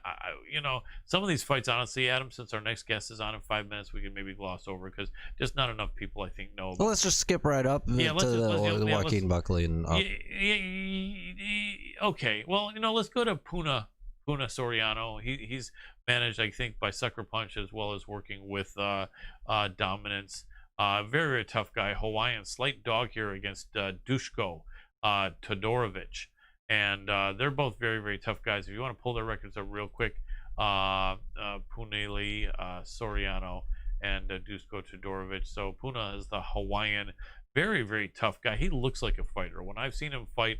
some of these fights, honestly, Adam, since our next guest is on in 5 minutes, we can maybe gloss over because just not enough people, I think, know. Well, let's just skip right up to the Joaquin Buckley and up. Okay, well, let's go to Puna Soriano. He's managed, I think, by Sucker Punch as well as working with Dominance. Very, very tough guy. Hawaiian, slight dog here against Dushko Todorovic. And they're both very, very tough guys. If you want to pull their records up real quick, Puneli Soriano and Dushko Todorovic. So Puna is the Hawaiian. Very, very tough guy. He looks like a fighter. When I've seen him fight,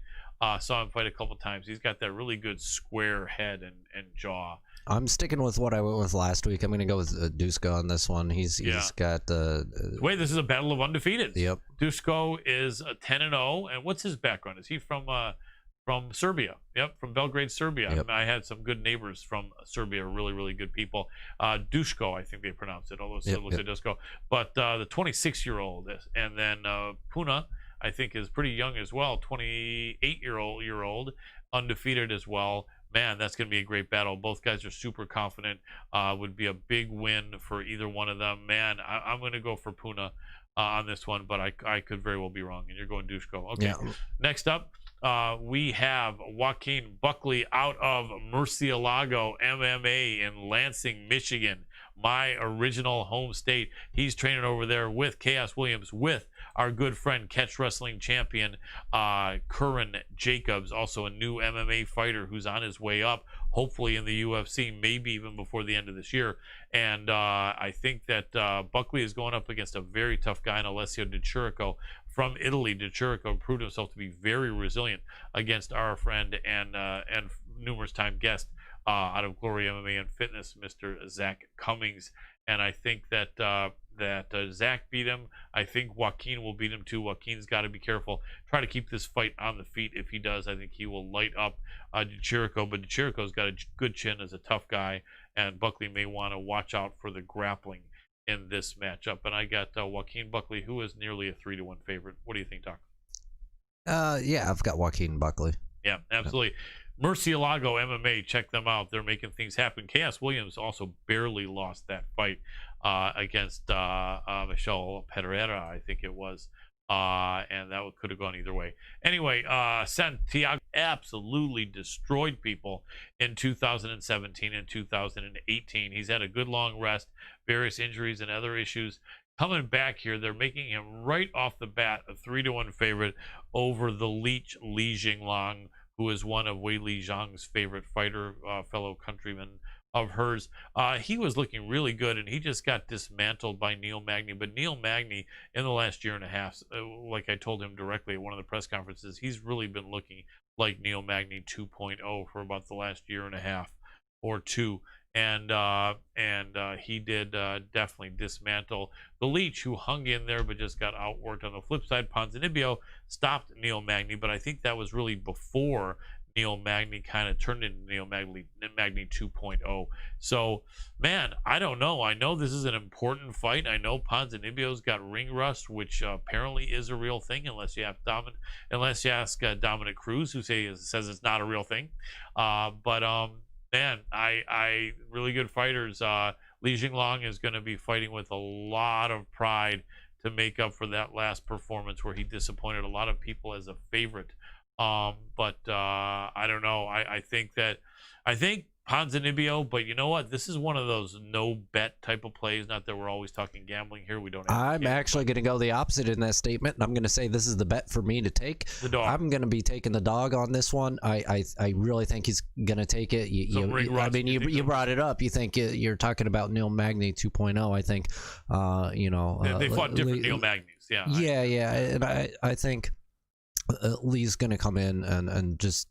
saw him fight a couple times, he's got that really good square head and jaw. I'm sticking with what I went with last week. I'm going to go with Dushko on this one. He's got wait, this is a battle of undefeateds. Yep. Dushko is 10-0, and what's his background? Is he from Serbia? Yep, from Belgrade, Serbia. Yep. I had some good neighbors from Serbia, really, really good people. Dushko, I think they pronounce it, although it looks like Dushko. But the 26-year-old, and then Puna, I think, is pretty young as well, 28-year-old, undefeated as well. Man, that's going to be a great battle. Both guys are super confident. Would be a big win for either one of them. Man, I'm going to go for Puna on this one, but I could very well be wrong, and you're going Dushko. Okay, Next up, we have Joaquin Buckley out of Murcielago MMA in Lansing, Michigan, my original home state. He's training over there with Chaos Williams, with our good friend, catch wrestling champion Curran Jacobs, also a new MMA fighter who's on his way up, hopefully in the UFC, maybe even before the end of this year. And I think that Buckley is going up against a very tough guy in Alessio Di Chirico from Italy. Di Chirico proved himself to be very resilient against our friend and numerous time guest out of Glory MMA and Fitness, Mr. Zach Cummings. And I think that Zach beat him. I think Joaquin will beat him too. Joaquin's got to be careful. Try to keep this fight on the feet. If he does, I think he will light up Di Chirico. But Di Chirico's got a good chin as a tough guy, and Buckley may want to watch out for the grappling in this matchup. And I got Joaquin Buckley, who is nearly a 3-1 favorite. What do you think, Doc? Yeah, I've got Joaquin Buckley. Yeah, absolutely. Murcielago MMA, check them out. They're making things happen. Chaos Williams also barely lost that fight against Michelle Pereira, I think it was. And that could have gone either way. Anyway, Santiago absolutely destroyed people in 2017 and 2018. He's had a good long rest, various injuries and other issues. Coming back here, they're making him right off the bat a 3-1 favorite over the Leech Li Jinglong, who is one of Wei Li Zhang's favorite fighter, fellow countryman of hers. He was looking really good, and he just got dismantled by Neil Magny. But Neil Magny, in the last year and a half, like I told him directly at one of the press conferences, he's really been looking like Neil Magny 2.0 for about the last year and a half or two. And he did definitely dismantle the Leech, who hung in there but just got outworked. On the flip side, Ponzinibbio stopped Neil Magny, but I think that was really before Neil Magny kind of turned into Neil Magny 2.0. So, man, I don't know. I know this is an important fight. I know Ponzinibbio's got ring rust, which apparently is a real thing, unless you ask Dominic Cruz, who says it's not a real thing. Man, I really good fighters. Li Jinglong is going to be fighting with a lot of pride to make up for that last performance where he disappointed a lot of people as a favorite. But I don't know. I think Ponzinibbio, but you know what? This is one of those no bet type of plays. Not that we're always talking gambling here. We don't. I'm actually going to go the opposite in that statement, and I'm going to say this is the bet for me to take. The dog. I'm going to be taking the dog on this one. I really think he's going to take it. I mean, you brought it up. You think you're talking about Neil Magny 2.0. I think, they fought different Neil Magnys. Yeah. Yeah. And I think Lee's going to come in and just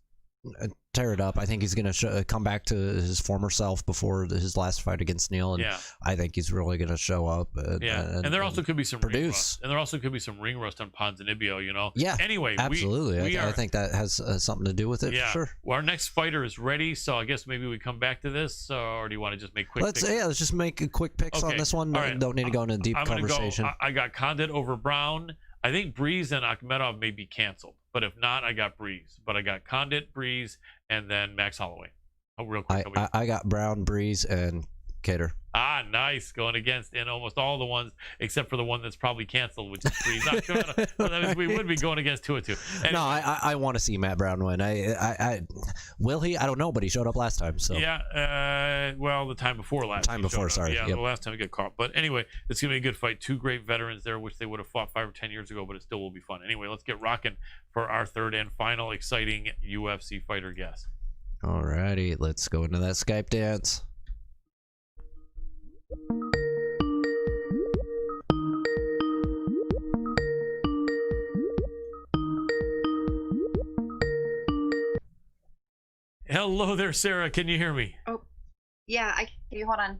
tear it up. I think he's going to come back to his former self before his last fight against Neil, and I think he's really going to show up. And there also could be some ring rust. And there also could be some ring rust on Ponzinibbio, Yeah. Anyway, absolutely. I think that has something to do with it. Yeah. For sure. Well, our next fighter is ready, so I guess maybe we come back to this, or do you want to just make quick picks? Let's just make quick picks on this one. Right. Don't need to go into a deep conversation. I got Condit over Brown. I think Breeze and Akhmedov may be canceled. But if not, I got Breeze. But I got Condit, Breeze, and then Max Holloway. Oh, real quick. I got Brown, Breeze, and Cater. Ah, nice. Going against in almost all the ones except for the one that's probably canceled, which is Breeze. Not sure. Well, that means we would be going against 2 and 2. Anyway. No, I want to see Matt Brown win. I will he? I don't know, but he showed up last time. So yeah, well, the time before last. Time before, sorry. Yeah, yep. the last time he got caught. But anyway, it's gonna be a good fight. 2 great veterans there, which they would have fought 5 or 10 years ago, but it still will be fun. Anyway, let's get rocking for our third and final exciting UFC fighter guest. Alrighty, let's go into that Skype dance. Hello there, Sarah. Can you hear me? Oh, yeah. I can hear you. Hold on.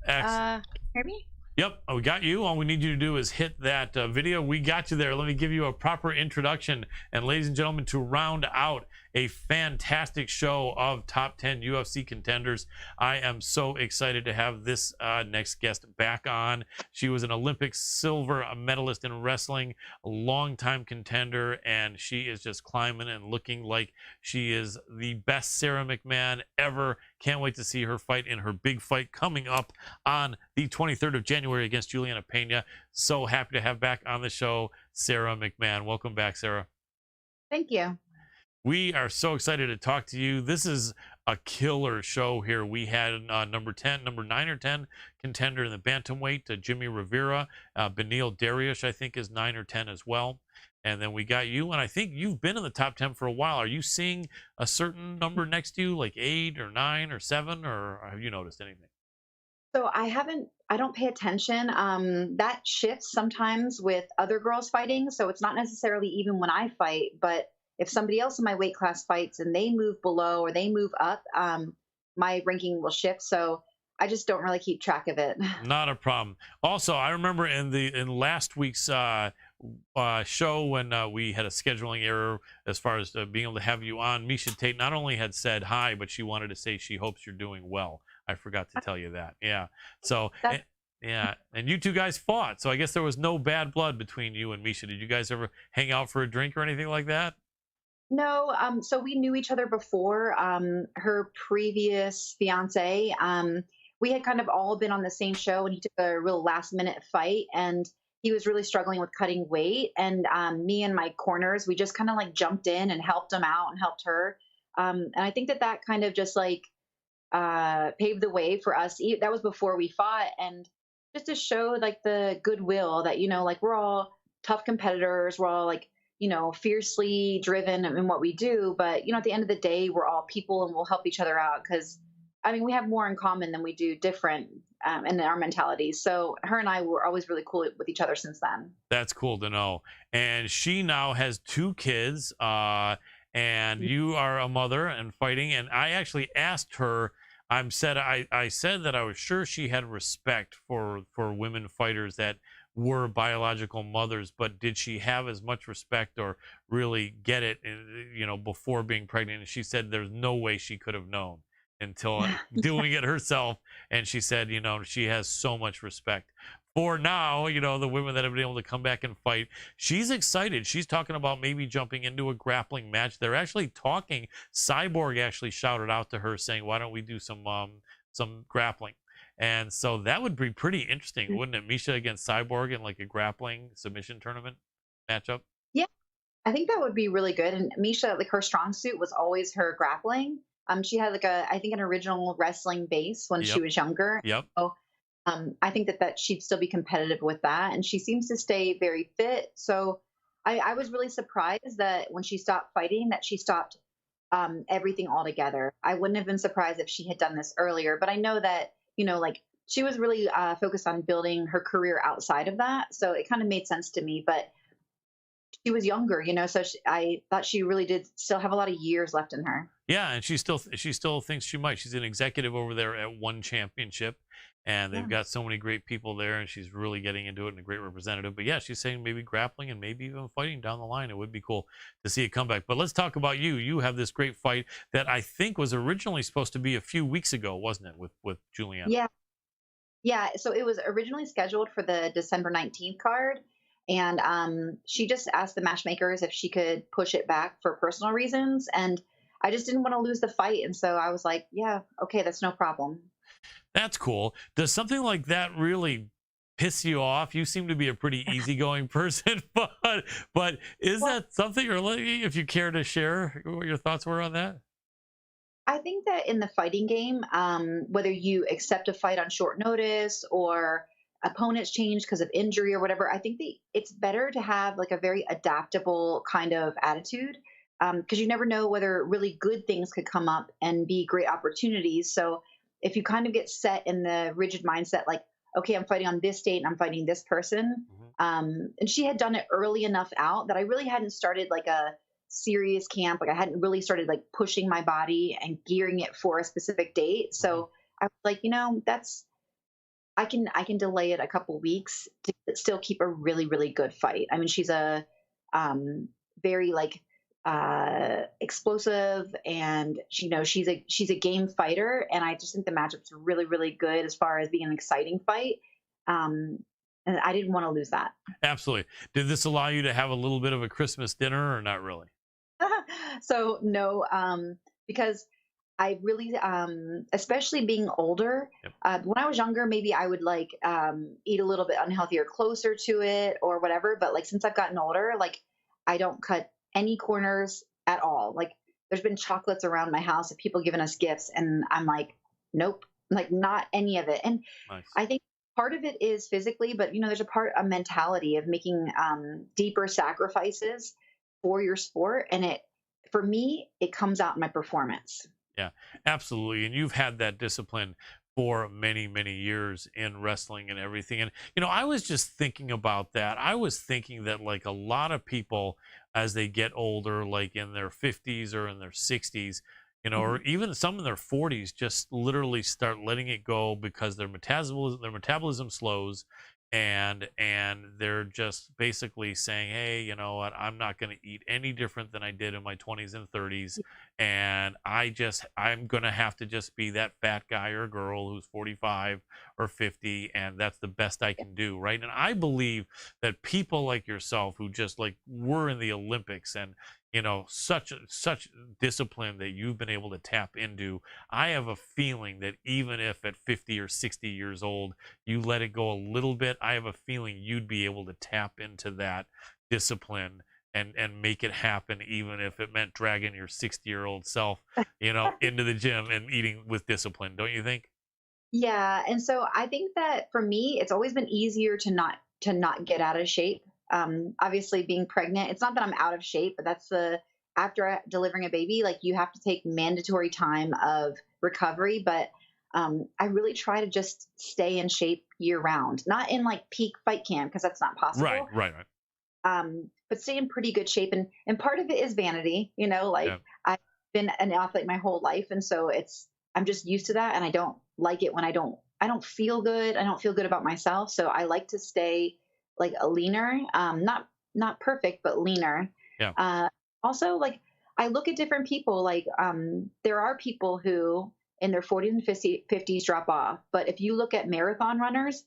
Excellent. Hear me? Yep, we got you. All we need you to do is hit that video. We got you there. Let me give you a proper introduction. And ladies and gentlemen, to round out a fantastic show of top 10 UFC contenders, I am so excited to have this next guest back on. She was an Olympic silver medalist in wrestling, a longtime contender, and she is just climbing and looking like she is the best Sara McMann ever. Can't wait to see her fight in her big fight coming up on the 23rd of January against Juliana Pena. So happy to have back on the show, Sara McMann. Welcome back, Sarah. Thank you. We are so excited to talk to you. This is a killer show here. We had number 9 or 10 contender in the bantamweight, Jimmie Rivera. Beneil Dariush, I think, is 9 or 10 as well. And then we got you, and I think you've been in the top 10 for a while. Are you seeing a certain number next to you, like 8 or 9 or 7, or have you noticed anything? So I don't pay attention. That shifts sometimes with other girls fighting. So it's not necessarily even when I fight, but if somebody else in my weight class fights and they move below or they move up, my ranking will shift. So I just don't really keep track of it. Not a problem. Also, I remember in last week's show when we had a scheduling error as far as being able to have you on, Miesha Tate not only had said hi, but she wanted to say she hopes you're doing well. I forgot to tell you that. Yeah. So, yeah. And you two guys fought. So I guess there was no bad blood between you and Miesha. Did you guys ever hang out for a drink or anything like that? No. So we knew each other before. Her previous fiance, we had kind of all been on the same show, and he took a real last minute fight, and he was really struggling with cutting weight. And me and my corners, we just kind of like jumped in and helped him out and helped her. And I think that kind of just like paved the way for us. That was before we fought, and just to show like the goodwill that, you know, like we're all tough competitors. We're all like, you know, fiercely driven in what we do. But, you know, at the end of the day, we're all people and we'll help each other out because, I mean, we have more in common than we do different in our mentalities. So her and I were always really cool with each other since then. That's cool to know. And she now has 2 kids, and you are a mother and fighting. And I actually asked her, I said that I was sure she had respect for women fighters that were biological mothers, but did she have as much respect or really get it, you know, before being pregnant? And she said there's no way she could have known until doing it herself. And she said, you know, she has so much respect for now, you know, the women that have been able to come back and fight. She's excited. She's talking about maybe jumping into a grappling match. They're actually talking. Cyborg actually shouted out to her saying, why don't we do some grappling? And so that would be pretty interesting, wouldn't it? Miesha against Cyborg in like a grappling submission tournament matchup. Yeah, I think that would be really good. And Miesha, like her strong suit was always her grappling. She had like I think an original wrestling base when she was younger. Yep. So, I think that she'd still be competitive with that. And she seems to stay very fit. So I was really surprised that when she stopped fighting, that she stopped everything altogether. I wouldn't have been surprised if she had done this earlier, but I know that, you know, like she was really focused on building her career outside of that. So it kind of made sense to me, but she was younger, you know, so I thought she really did still have a lot of years left in her. Yeah, and she still thinks she might. She's an executive over there at One Championship, and they've got so many great people there, and she's really getting into it and a great representative. But yeah, she's saying maybe grappling and maybe even fighting down the line. It would be cool to see a comeback. But let's talk about you. You have this great fight that I think was originally supposed to be a few weeks ago, wasn't it, with Juliana? Yeah. So it was originally scheduled for the December 19th card. And she just asked the matchmakers if she could push it back for personal reasons. And I just didn't want to lose the fight. And so I was like, yeah, okay, that's no problem. That's cool. Does something like that really piss you off? You seem to be a pretty easygoing person, but is Well, that something, or if you care to share what your thoughts were on that? I think that in the fighting game, whether you accept a fight on short notice or opponents change because of injury or whatever, I think it's better to have like a very adaptable kind of attitude, because you never know whether really good things could come up and be great opportunities. So if you kind of get set in the rigid mindset, like, okay, I'm fighting on this date and I'm fighting this person. Mhm. And she had done it early enough out that I really hadn't started like a serious camp. Like I hadn't really started like pushing my body and gearing it for a specific date. Mhm. So I was like, that's I can delay it a couple weeks to still keep a really really good fight. I mean, she's a very like explosive, and she's a game fighter, and I just think the matchup's really really good as far as being an exciting fight. Um, and I didn't want to lose that. Absolutely. Did this allow you to have a little bit of a Christmas dinner, or not really? So no, because I really, especially being older, Yep. when I was younger, maybe I would like eat a little bit unhealthy or closer to it or whatever. But like since I've gotten older, like I don't cut any corners at all. Like there's been chocolates around my house of people giving us gifts, and I'm like, nope, like not any of it. And Nice. I think part of it is physically, but there's a mentality of making deeper sacrifices for your sport, and for me, it comes out in my performance. Yeah, absolutely. And you've had that discipline for many, many years in wrestling and everything. And, I was just thinking about that. I was thinking that, like, a lot of people, as they get older, like in their 50s or in their 60s, or Mhm. even some in their 40s, just literally start letting it go because their metabolism slows, and they're just basically saying, hey, you know what, I'm not going to eat any different than I did in my 20s and 30s, and I'm going to have to just be that fat guy or girl who's 45 or 50, and that's the best I can do, right? And I believe that people like yourself, who just like were in the Olympics, and such discipline that you've been able to tap into, I have a feeling that even if at 50 or 60 years old you let it go a little bit, I have a feeling you'd be able to tap into that discipline and make it happen, even if it meant dragging your 60-year-old self, into the gym and eating with discipline. Don't you think? Yeah, and so I think that for me, it's always been easier to not get out of shape. Obviously, being pregnant, it's not that I'm out of shape, but that's after delivering a baby, like you have to take mandatory time of recovery. But I really try to just stay in shape year round, not in like peak fight camp because that's not Right, possible. right, right. But stay in pretty good shape, and part of it is vanity. Like Yeah. I've been an athlete my whole life, and so I'm just used to that, and I don't like it when I don't feel good. I don't feel good about myself, so I like to stay like a leaner, not perfect, but leaner. Yeah. Also, like I look at different people. Like there are people who in their 40s and 50s drop off, but if you look at marathon runners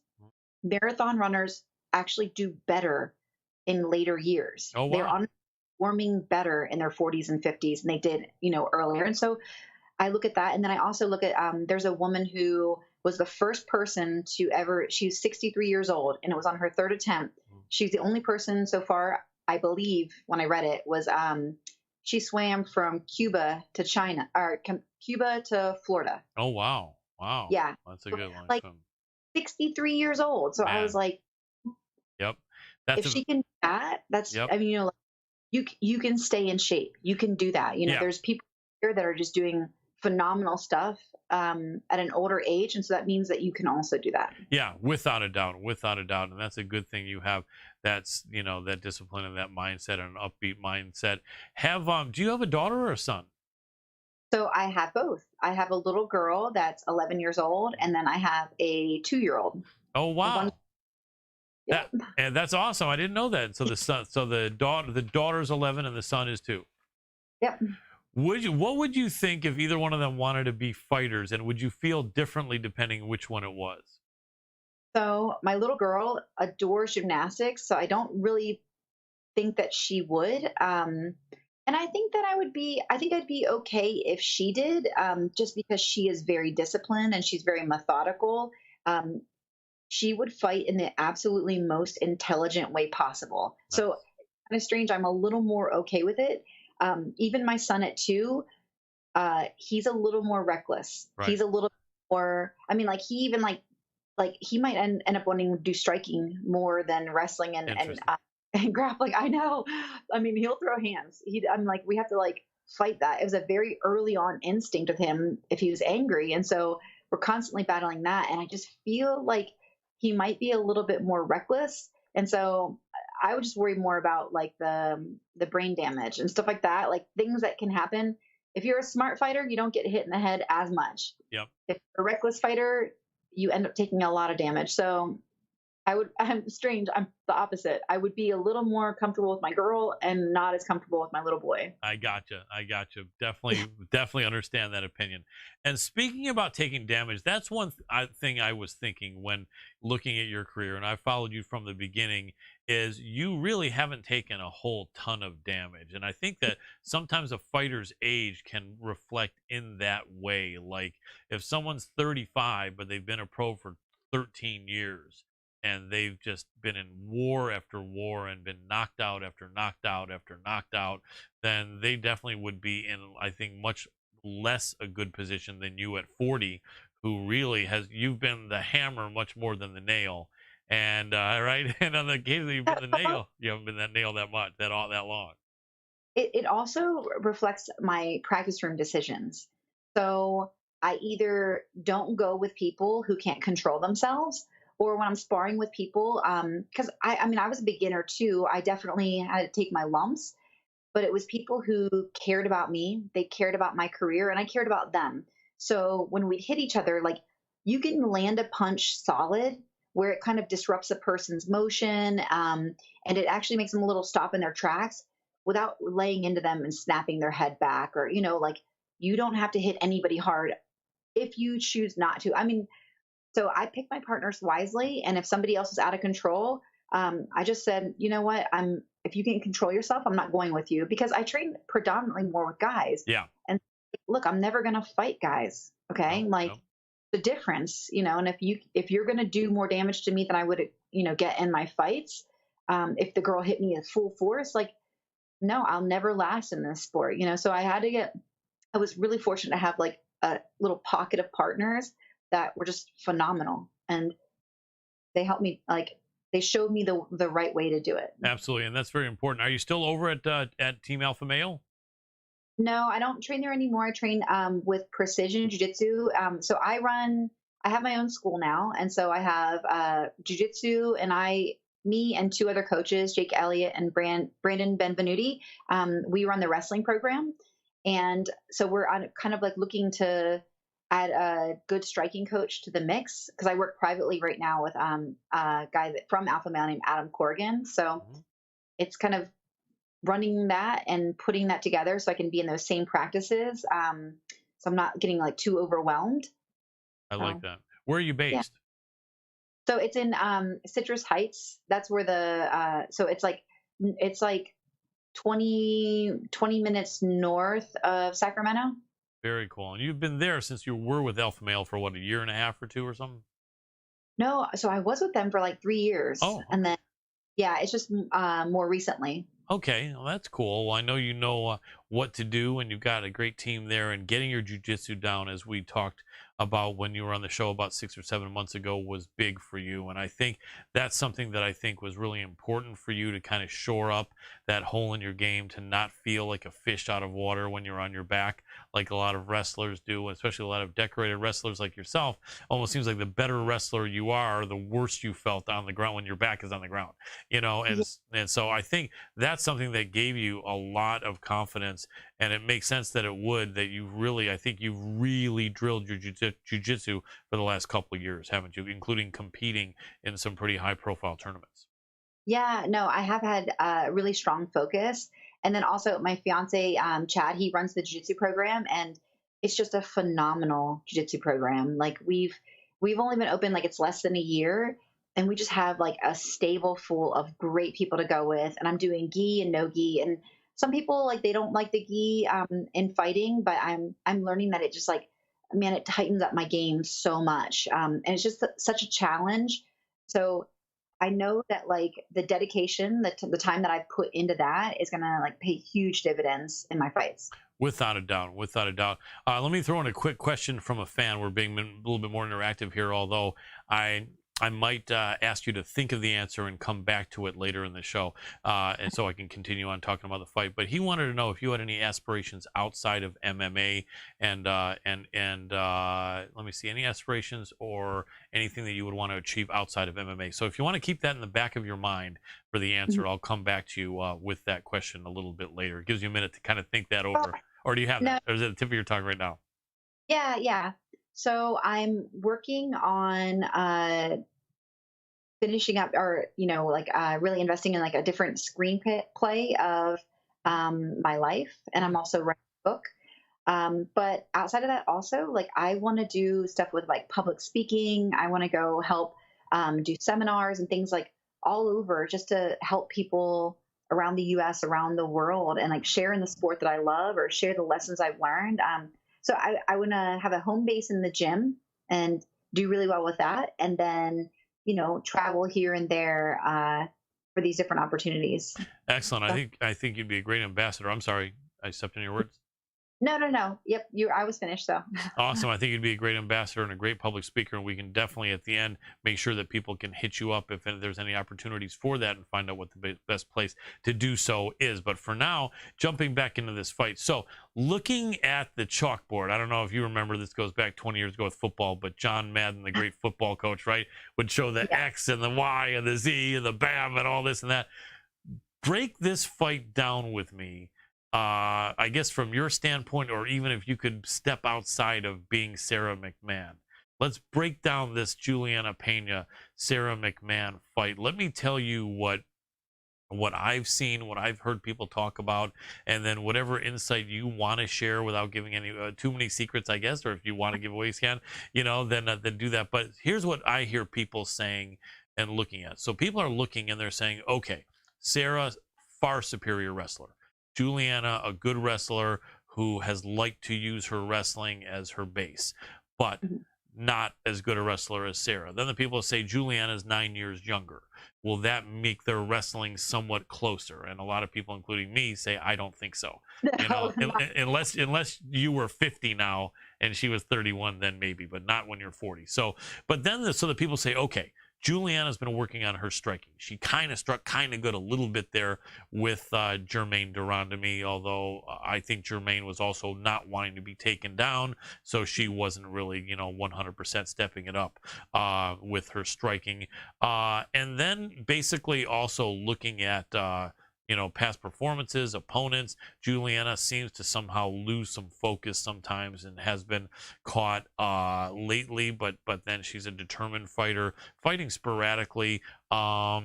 actually do better in later years. Oh, They're wow. on performing better in their 40s and 50s than they did, earlier. And so I look at that, and then I also look at there's a woman who was the first person to ever. She's 63 years old, and it was on her third attempt. She's the only person so far, I believe, when I read it, was she swam from Cuba to China, or Cuba to Florida. Oh, wow. Wow. Yeah, That's a good long like swim. 63 years old. So I was Man. like, Yep. That's if she can do that, yep. I mean, you can stay in shape. You can do that. Yeah. There's people here that are just doing phenomenal stuff at an older age, and so that means that you can also do that. Yeah, without a doubt, and that's a good thing you have. That's that discipline and that mindset and an upbeat mindset. Do you have a daughter or a son? So I have both. I have a little girl that's 11 years old, and then I have a 2-year-old. Oh, wow. Yep. And that's awesome. I didn't know that. So the daughter's 11 and the son is 2. Yep. What would you think if either one of them wanted to be fighters, and would you feel differently depending which one it was? So my little girl adores gymnastics, so I don't really think that she would. And I think that I think I'd be okay if she did, just because she is very disciplined and she's very methodical. Um, she would fight in the absolutely most intelligent way possible. So Nice. kind of strange. I'm a little more okay with it. Even my son at 2, he's a little more reckless. Right. He's a little more. I mean, like he even like he might end up wanting to do striking more than wrestling Interesting. and grappling. I know. I mean, he'll throw hands. I'm like, we have to like fight that. It was a very early on instinct of him if he was angry, and so we're constantly battling that. And I just feel like he might be a little bit more reckless, and so I would just worry more about like the brain damage and stuff like that, like things that can happen. If you're a smart fighter, you don't get hit in the head as much. Yep. If you're a reckless fighter, you end up taking a lot of damage. So I'm strange. I'm the opposite. I would be a little more comfortable with my girl and not as comfortable with my little boy. I gotcha. I gotcha. Definitely, definitely understand that opinion. And speaking about taking damage, that's one thing I was thinking when looking at your career, and I followed you from the beginning, is you really haven't taken a whole ton of damage. And I think that sometimes a fighter's age can reflect in that way. Like if someone's 35, but they've been a pro for 13 years, and they've just been in war after war and been knocked out after knocked out after knocked out, then they definitely would be in, I think, much less a good position than you at 40, who really has, you've been the hammer much more than the nail. And right, and on the case that you've been the nail, you haven't been that nail that much, that long. It also reflects my practice room decisions. So I either don't go with people who can't control themselves, or when I'm sparring with people, because I mean, I was a beginner too. I definitely had to take my lumps, but it was people who cared about me. They cared about my career, and I cared about them. So when we'd hit each other, like you can land a punch solid where it kind of disrupts a person's motion, and it actually makes them a little stop in their tracks without laying into them and snapping their head back, or like you don't have to hit anybody hard if you choose not to. I mean, so I pick my partners wisely, and if somebody else is out of control, I just said, you know what, if you can control yourself, I'm not going with you, because I train predominantly more with guys. Yeah. And look, I'm never gonna fight guys. Okay, No, like no. the difference, and if you're gonna do more damage to me than I would, get in my fights, if the girl hit me at full force, like no, I'll never last in this sport. So I was really fortunate to have like a little pocket of partners that were just phenomenal, and they helped me, like they showed me the right way to do it. Absolutely, and that's very important. Are you still over at Team Alpha Male? No, I don't train there anymore. I train with Precision Jiu-Jitsu. So I have my own school now, and so I have Jiu-Jitsu, and me and 2 other coaches, Jake Elliott and Brandon Benvenuti. We run the wrestling program, and so we're kind of like looking to add a good striking coach to the mix, because I work privately right now with a guy from Alpha Male named Adam Corrigan. So Mhm. it's kind of running that and putting that together so I can be in those same practices. So I'm not getting like too overwhelmed. I like So that. Where are you yeah. based? So it's in Citrus Heights. That's where so it's like 20 minutes north of Sacramento. Very cool. And you've been there since you were with Alpha Male for what, a year and a half or 2 or something? No, so I was with them for like 3 years, Oh, and then yeah, it's just more recently. okay, well, that's cool. Well, I know you know what to do, and you've got a great team there. And getting your jujitsu down, as we talked about when you were on the show about 6 or 7 months ago, was big for you. And I think that's something that I think was really important for you to kind of shore up that hole in your game, to not feel like a fish out of water when you're on your back, like a lot of wrestlers do, especially a lot of decorated wrestlers like yourself. Almost seems like the better wrestler you are, the worse you felt on the ground when your back is on the ground, and so I think that's something that gave you a lot of confidence, and it makes sense that it would, that I think you've really drilled your jiu-jitsu for the last couple of years, haven't you, including competing in some pretty high profile tournaments. Yeah, no, I have had a really strong focus. And then also my fiance, Chad, he runs the jiu-jitsu program, and it's just a phenomenal jiu-jitsu program. Like we've only been open like it's less than a year, and we just have like a stable full of great people to go with. And I'm doing gi and no gi, and some people like they don't like the gi in fighting, but I'm learning that it just like, man, it tightens up my game so much, and it's just such a challenge. So I know that like the dedication, the time that I put into that is gonna like pay huge dividends in my fights. Without a doubt, without a doubt. Let me throw in a quick question from a fan. We're being a little bit more interactive here, although I might ask you to think of the answer and come back to it later in the show, and so I can continue on talking about the fight. But he wanted to know if you had any aspirations outside of MMA, and let me see, any aspirations or anything that you would want to achieve outside of MMA. So if you want to keep that in the back of your mind for the answer, I'll come back to you with that question a little bit later. It gives you a minute to kind of think that over. Or do you have that? Or is it at the tip of your tongue right now? Yeah. So I'm working on finishing up, or really investing in like a different screenplay of my life, and I'm also writing a book. But outside of that, also like I want to do stuff with like public speaking. I want to go help do seminars and things like all over, just to help people around the U.S., around the world, and like share in the sport that I love or share the lessons I've learned. So I want to have a home base in the gym and do really well with that, and then travel here and there for these different opportunities. Excellent. I think you'd be a great ambassador. I'm sorry, I stepped in your words. No. Yep, I was finished. So awesome. I think you'd be a great ambassador and a great public speaker, and we can definitely at the end make sure that people can hit you up if there's any opportunities for that, and find out what the best place to do so is. But for now, jumping back into this fight. So looking at the chalkboard, I don't know if you remember, this goes back 20 years ago with football, but John Madden, the great football coach, right, would show the X and the Y and the Z and the BAM and all this and that. Break this fight down with me. I guess from your standpoint, or even if you could step outside of being Sara McMann, let's break down this Juliana Pena Sara McMann fight. Let me tell you what I've seen, what I've heard people talk about, and then whatever insight you want to share without giving any too many secrets, I guess, or if you want to give away, you can, then do that. But here's what I hear people saying and looking at. So people are looking and they're saying, okay, Sara, far superior wrestler. Juliana, a good wrestler who has liked to use her wrestling as her base, but not as good a wrestler as Sara. Then the people say Juliana's 9 years younger. Will that make their wrestling somewhat closer? And a lot of people, including me, say, I don't think so. Unless you were 50 now and she was 31, then maybe, but not when you're 40. So the people say, okay, Juliana's been working on her striking. She kind of struck kind of good a little bit there with Germaine Durand to me, although I think Germaine was also not wanting to be taken down, so she wasn't really, 100% stepping it up with her striking. And then basically also looking at past performances, opponents. Juliana seems to somehow lose some focus sometimes and has been caught lately, but then she's a determined fighter, fighting sporadically. What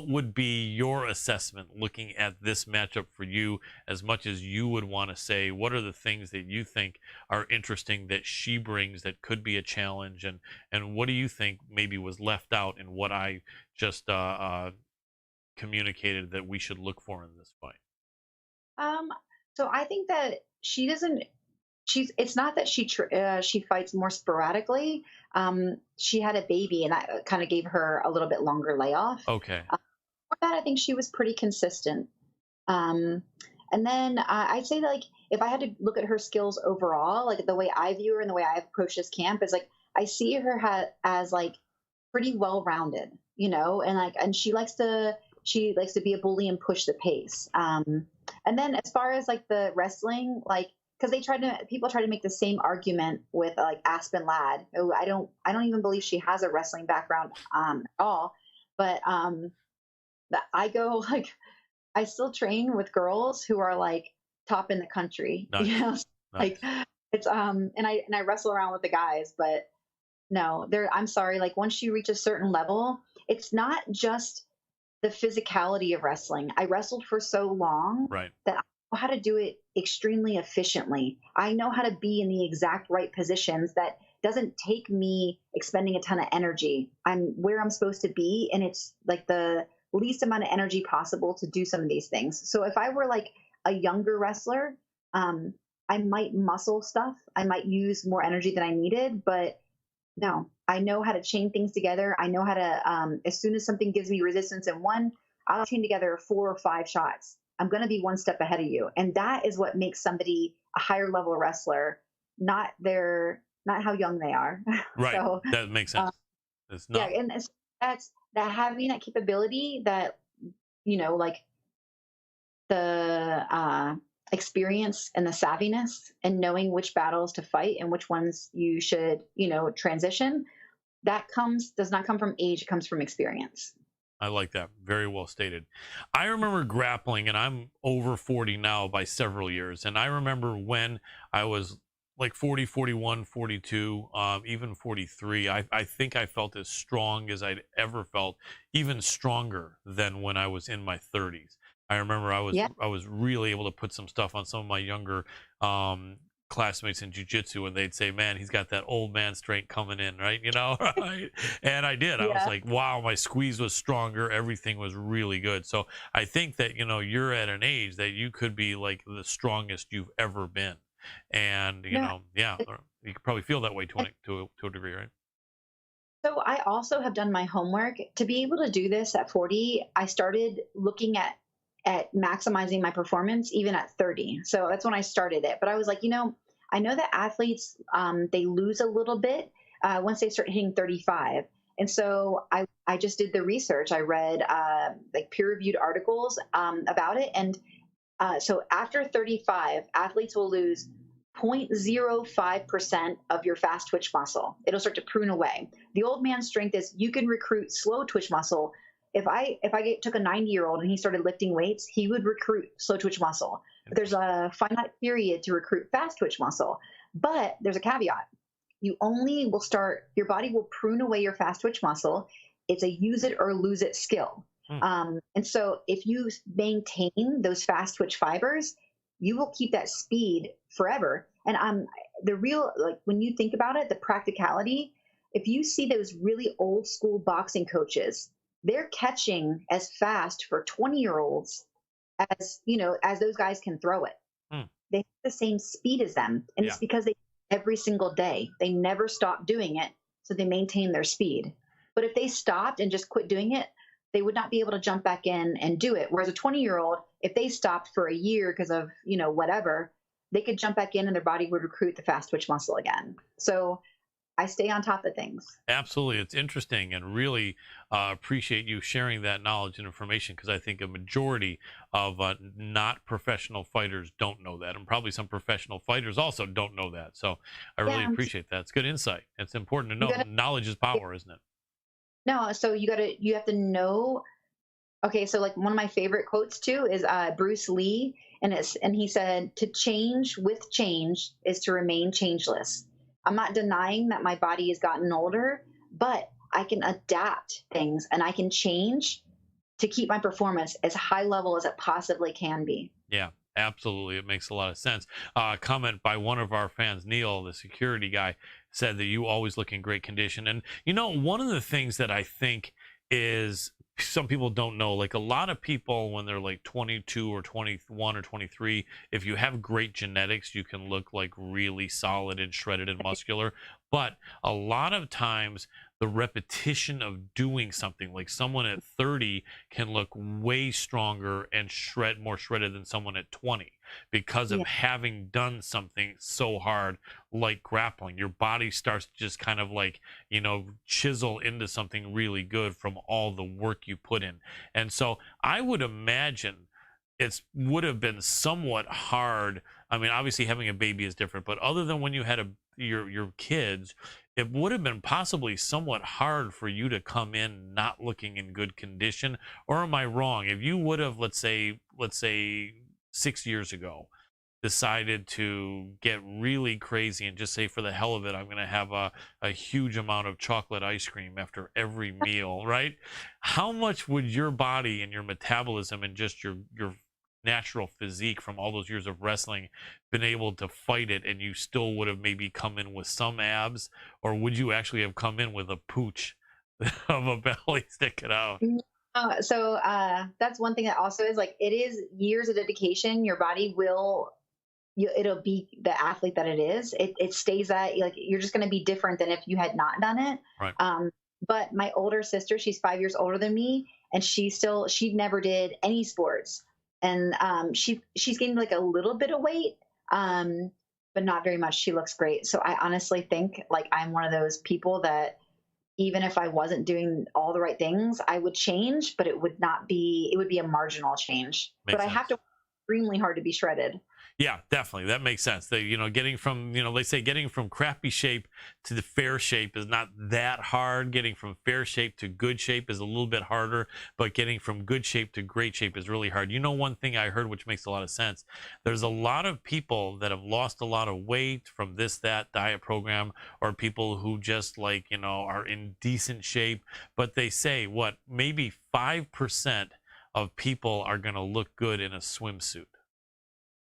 would be your assessment looking at this matchup for you, as much as you would want to say, what are the things that you think are interesting that she brings that could be a challenge, and what do you think maybe was left out in what I just communicated that we should look for in this fight? So I think that it's not that she fights more sporadically. She had a baby, and that kind of gave her a little bit longer layoff. Okay. For that, I think she was pretty consistent. And then I'd say that, like, if I had to look at her skills overall, like the way I view her and the way I approach this camp is like, I see her as like pretty well-rounded, and she likes to be a bully and push the pace. And then as far as like the wrestling, like, because people try to make the same argument with like Aspen Ladd, who I don't even believe she has a wrestling background at all. But I go like, I still train with girls who are like top in the country. Nice. Like it's and I wrestle around with the guys, but no, I'm sorry, like once you reach a certain level, it's not just the physicality of wrestling. I wrestled for so long that I know how to do it extremely efficiently. I know how to be in the exact right positions that doesn't take me expending a ton of energy. I'm where I'm supposed to be, and it's like the least amount of energy possible to do some of these things. So if I were like a younger wrestler, I might muscle stuff. I might use more energy than I needed, but no, I know how to chain things together. I know how to, as soon as something gives me resistance in one, I'll chain together 4 or 5 shots. I'm going to be one step ahead of you. And that is what makes somebody a higher level wrestler, not how young they are. Right. So, that makes sense. It's not. yeah. And that's that having that capability that, like the experience and the savviness and knowing which battles to fight and which ones you should, transition, that does not come from age. It comes from experience. I like that. Very well stated. I remember grappling, and I'm over 40 now by several years. And I remember when I was like 40, 41, 42, even 43, I think I felt as strong as I'd ever felt, even stronger than when I was in my 30s. I remember I was really able to put some stuff on some of my younger classmates in jiu-jitsu, and they'd say, man, he's got that old man strength coming in, right? Right? And I did. I was like, wow, my squeeze was stronger. Everything was really good. So I think that, you're at an age that you could be like the strongest you've ever been. And, you could probably feel that way to a degree, right? So I also have done my homework. To be able to do this at 40, I started looking at maximizing my performance even at 30. So that's when I started it. But I was like, I know that athletes, they lose a little bit once they start hitting 35. And so I just did the research. I read like peer-reviewed articles about it. And so after 35, athletes will lose 0.05% of your fast twitch muscle. It'll start to prune away. The old man strength is you can recruit slow twitch muscle. If I took a 90-year-old and he started lifting weights, he would recruit slow twitch muscle. But there's a finite period to recruit fast twitch muscle. But there's a caveat. You only will start, your body will prune away your fast twitch muscle. It's a use it or lose it skill. And so if you maintain those fast twitch fibers, you will keep that speed forever. And the real, like when you think about it, the practicality, if you see those really old school boxing coaches, they're catching as fast for 20-year-olds as, as those guys can throw it. They have the same speed as them. And it's because they every single day, they never stop doing it. So they maintain their speed. But if they stopped and just quit doing it, they would not be able to jump back in and do it. Whereas a 20-year-old, if they stopped for a year because of, whatever, they could jump back in and their body would recruit the fast twitch muscle again. So I stay on top of things. Absolutely. It's interesting, and really appreciate you sharing that knowledge and information, because I think a majority of not professional fighters don't know that, and probably some professional fighters also don't know that. So I really appreciate that. It's good insight. It's important to know. Knowledge is power, isn't it? No, so you have to know. Okay, so like one of my favorite quotes too is Bruce Lee, and he said, "To change with change is to remain changeless." I'm not denying that my body has gotten older, but I can adapt things and I can change to keep my performance as high level as it possibly can be. Yeah, absolutely. It makes a lot of sense. Comment by one of our fans, Neil, the security guy, said that you always look in great condition. And, one of the things that I think is some people don't know, like a lot of people when they're like 22 or 21 or 23, if you have great genetics, you can look like really solid and shredded and muscular. But a lot of times the repetition of doing something, like someone at 30 can look way stronger and more shredded than someone at 20 because of having done something so hard like grappling. Your body starts to just kind of like, chisel into something really good from all the work you put in. And so I would imagine it would have been somewhat hard. I mean, obviously having a baby is different, but other than when you had your kids, it would have been possibly somewhat hard for you to come in not looking in good condition. Or am I wrong? If you would have, let's say 6 years ago, decided to get really crazy and just say, for the hell of it, I'm going to have a huge amount of chocolate ice cream after every meal, right? How much would your body and your metabolism and just your natural physique from all those years of wrestling been able to fight it, and you still would have maybe come in with some abs, or would you actually have come in with a pooch of a belly sticking out? That's one thing that also is like, it is years of dedication. Your body will, it'll be the athlete that it is. It stays that, like, you're just going to be different than if you had not done it. Right. But my older sister, she's 5 years older than me, and she never did any sports. And she's gained like a little bit of weight, but not very much. She looks great. So I honestly think like I'm one of those people that even if I wasn't doing all the right things, I would change, but it would be a marginal change. Makes but I sense. have to work extremely hard to be shredded. Yeah, definitely. That makes sense. Getting from, they say getting from crappy shape to the fair shape is not that hard. Getting from fair shape to good shape is a little bit harder, but getting from good shape to great shape is really hard. One thing I heard, which makes a lot of sense, there's a lot of people that have lost a lot of weight from that diet program, or people who just are in decent shape, but they say maybe 5% of people are going to look good in a swimsuit.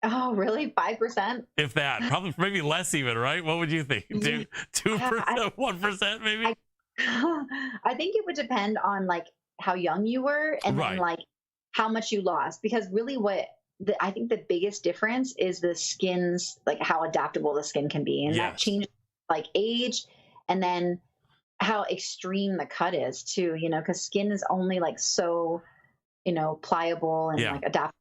Oh, really? 5%? If that, probably maybe less even, right? What would you think? 2%, 1% maybe? I think it would depend on like how young you were, and Right. then like how much you lost. Because really I think the biggest difference is the skin's, like how adaptable the skin can be. And that Yes. changes like age, and then how extreme the cut is too, because skin is only like so, pliable and like adaptable.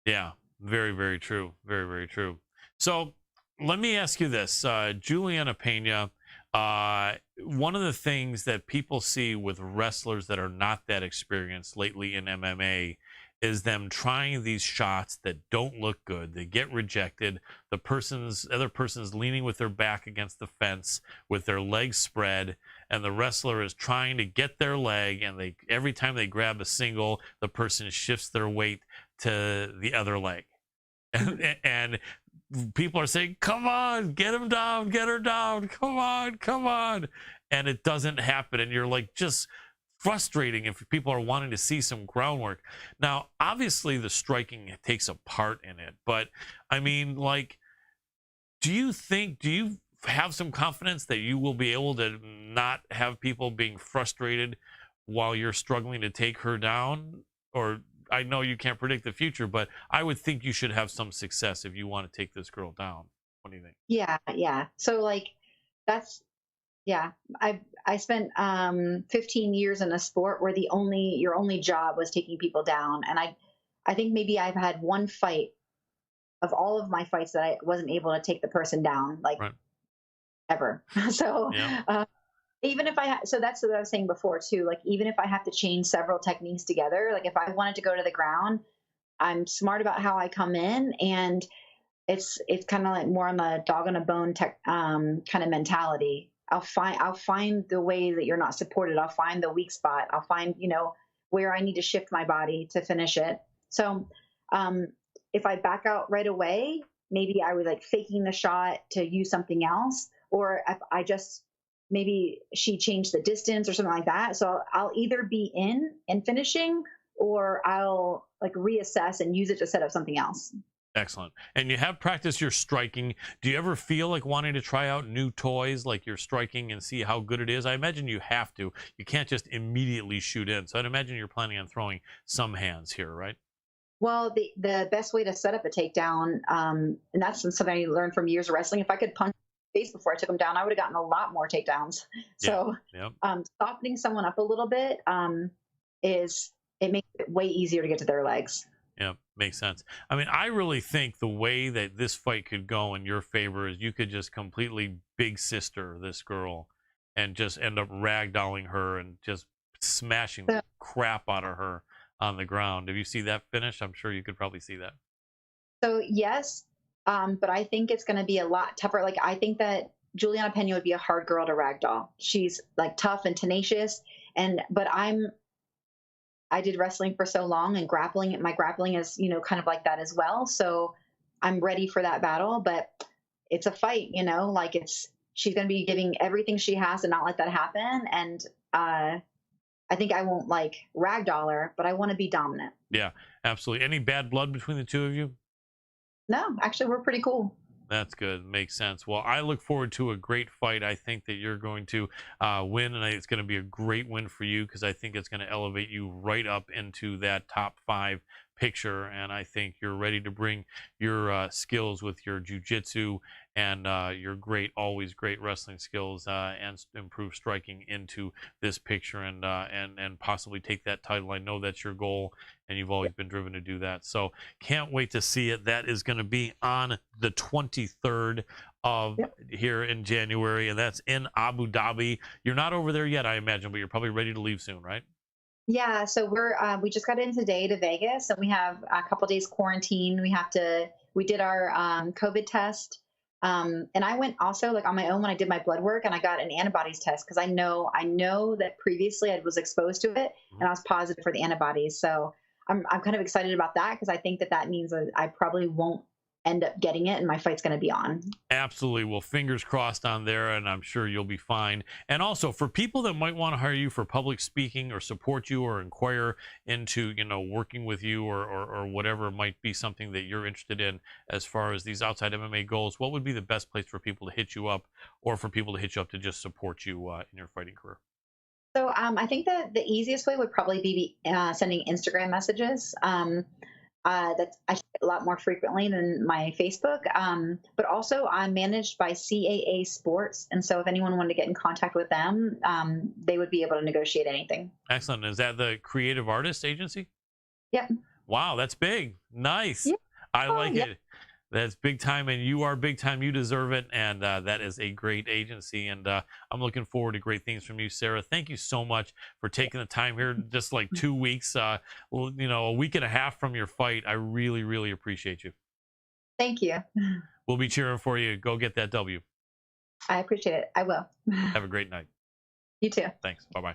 Yeah. Very, very true. Very, very true. So let me ask you this, Juliana Pena, one of the things that people see with wrestlers that are not that experienced lately in MMA is them trying these shots that don't look good. They get rejected. The other person's leaning with their back against the fence with their legs spread, and the wrestler is trying to get their leg, and every time they grab a single, the person shifts their weight to the other leg. And people are saying, come on, get him down, get her down, come on. And it doesn't happen. And you're like, just frustrating if people are wanting to see some groundwork. Now, obviously the striking takes a part in it, but I mean, like, do you have some confidence that you will be able to not have people being frustrated while you're struggling to take her down? Or I know you can't predict the future, but I would think you should have some success if you want to take this girl down. What do you think? Yeah. So like I spent 15 years in a sport where your only job was taking people down. And I think maybe I've had one fight of all of my fights that I wasn't able to take the person down, like right. ever. So yeah. Even if so that's what I was saying before too. Like, even if I have to chain several techniques together, like if I wanted to go to the ground, I'm smart about how I come in, and it's kind of like more on the dog on a bone kind of mentality. I'll find the way that you're not supported. I'll find the weak spot. I'll find, where I need to shift my body to finish it. So, if I back out right away, maybe I was like faking the shot to use something else, or if I just, maybe she changed the distance or something like that. So I'll either be in and finishing, or I'll like reassess and use it to set up something else. Excellent. And you have practiced your striking. Do you ever feel like wanting to try out new toys, like your striking, and see how good it is? I imagine you have to. You can't just immediately shoot in. So I'd imagine you're planning on throwing some hands here, right? Well, the best way to set up a takedown, and that's something I learned from years of wrestling. If I could punch face before I took them down, I would have gotten a lot more takedowns. So softening someone up a little bit it makes it way easier to get to their legs. Yeah, makes sense. I mean, I really think the way that this fight could go in your favor is you could just completely big sister this girl and just end up ragdolling her and just smashing the crap out of her on the ground. Have you seen that finish? I'm sure you could probably see that. So yes, but I think it's going to be a lot tougher. Like, I think that Juliana Pena would be a hard girl to ragdoll. She's like tough and tenacious, but I did wrestling for so long, and my grappling is, kind of like that as well. So I'm ready for that battle, but it's a fight, like she's going to be giving everything she has to not let that happen. And I think I won't like ragdoll her, but I want to be dominant. Yeah, absolutely. Any bad blood between the two of you? No, actually, we're pretty cool. That's good. Makes sense. Well, I look forward to a great fight. I think that you're going to win, and it's going to be a great win for you because I think it's going to elevate you right up into that top 5 picture. And I think you're ready to bring your skills with your jiu-jitsu and your always great wrestling skills and improve striking into this picture and possibly take that title. I know that's your goal, and you've always been driven to do that. So can't wait to see it. That is going to be on the 23rd of here in January, and that's in Abu Dhabi. You're not over there yet, I imagine, but you're probably ready to leave soon, right? Yeah, so we just got in today to Vegas, and we have a couple days quarantine. We did our COVID test, and I went also like on my own when I did my blood work, and I got an antibodies test because I know that previously I was exposed to it, and I was positive for the antibodies. So I'm kind of excited about that because I think that means that I probably won't end up getting it and my fight's going to be on. Absolutely. Well, fingers crossed on there, and I'm sure you'll be fine. And also for people that might want to hire you for public speaking or support you or inquire into, working with you or whatever might be something that you're interested in as far as these outside MMA goals, what would be the best place for people to hit you up or for people to hit you up to just support you in your fighting career? So I think that the easiest way would probably be sending Instagram messages. That I get a lot more frequently than my Facebook. But also I'm managed by CAA Sports. And so if anyone wanted to get in contact with them, they would be able to negotiate anything. Excellent. Is that the Creative Artist Agency? Yep. Wow, that's big. Nice. Yeah. I like it. That's big time, and you are big time. You deserve it, and that is a great agency, and I'm looking forward to great things from you, Sara. Thank you so much for taking the time here, just like 2 weeks, a week and a half from your fight. I really, really appreciate you. Thank you. We'll be cheering for you. Go get that W. I appreciate it. I will. Have a great night. You too. Thanks. Bye-bye.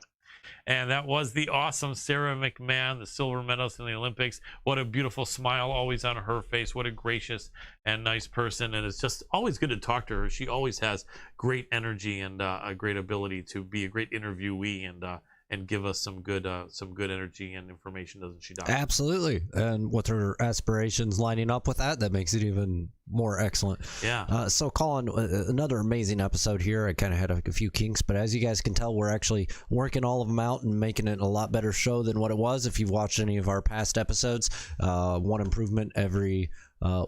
And that was the awesome Sara McMann, the silver medalist in the Olympics. What a beautiful smile always on her face. What a gracious and nice person. And it's just always good to talk to her. She always has great energy and a great ability to be a great interviewee and give us some good energy and information, doesn't she, Doc? Absolutely. And with her aspirations lining up with that makes it even more excellent. Yeah. So Colin, another amazing episode here. I kind of had a few kinks, but as you guys can tell, we're actually working all of them out and making it a lot better show than what it was. If you've watched any of our past episodes, one improvement every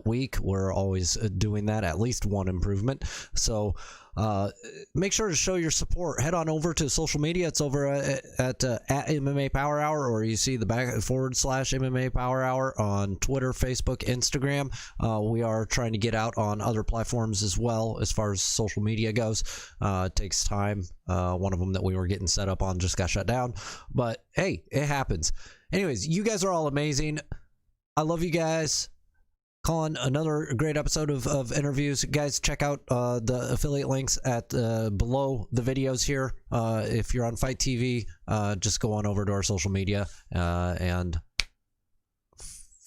week. We're always doing that, at least one improvement. So make sure to show your support. Head on over to social media. It's over at MMA Power Hour, or you see the /MMA Power Hour on Twitter, Facebook, Instagram. We are trying to get out on other platforms as well as far as social media goes. It takes time. One of them that we were getting set up on just got shut down, but hey, it happens. Anyways, you guys are all amazing. I love you guys. Colin, another great episode of interviews. Guys, check out the affiliate links at below the videos here. If you're on Fight TV, just go on over to our social media. And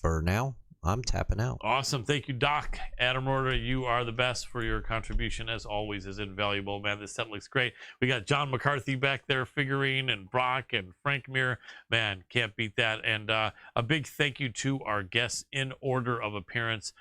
for now, I'm tapping out. Awesome. Thank you, Doc. Adam Roorda, you are the best for your contribution. As always, is invaluable. Man, this set looks great. We got John McCarthy back there figurine, and Brock and Frank Mir. Man, can't beat that. And a big thank you to our guests in order of appearance.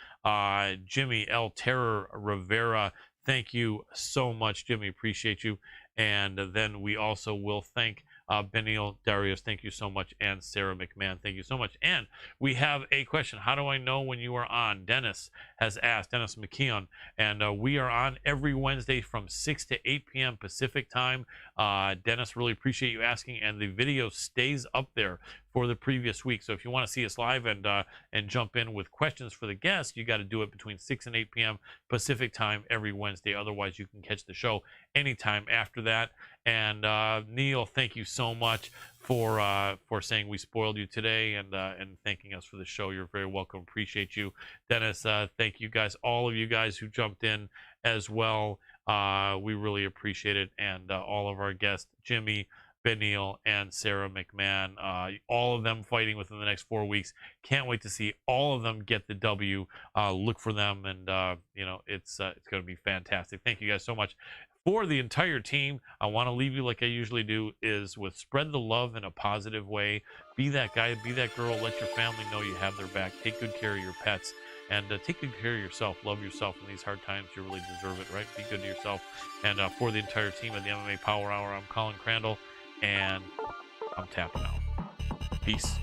Jimmie El Terror Rivera. Thank you so much, Jimmie. Appreciate you. And then we also will thank Beneil Dariush, thank you so much, and Sara McMann, thank you so much. And we have a question: how do I know when you are on? Dennis has asked, Dennis McKeon, and we are on every Wednesday from 6 to 8 p.m. Pacific time. Dennis, really appreciate you asking, and the video stays up there for the previous week. So if you want to see us live and jump in with questions for the guests, you got to do it between 6 and 8 p.m. Pacific time every Wednesday. Otherwise, you can catch the show anytime after that. And Neil, thank you so much for saying we spoiled you today and thanking us for the show. You're very welcome. Appreciate you. Dennis, thank you guys, all of you guys who jumped in as well. We really appreciate it. And all of our guests, Jimmie, Beneil and Sara McMann. All of them fighting within the next 4 weeks. Can't wait to see all of them get the W. Look for them, and it's going to be fantastic. Thank you guys so much. For the entire team, I want to leave you like I usually do, is with spread the love in a positive way. Be that guy, be that girl. Let your family know you have their back. Take good care of your pets, and take good care of yourself. Love yourself in these hard times. You really deserve it, right? Be good to yourself. And for the entire team of the MMA Power Hour, I'm Colin Crandall, and I'm tapping out. Peace.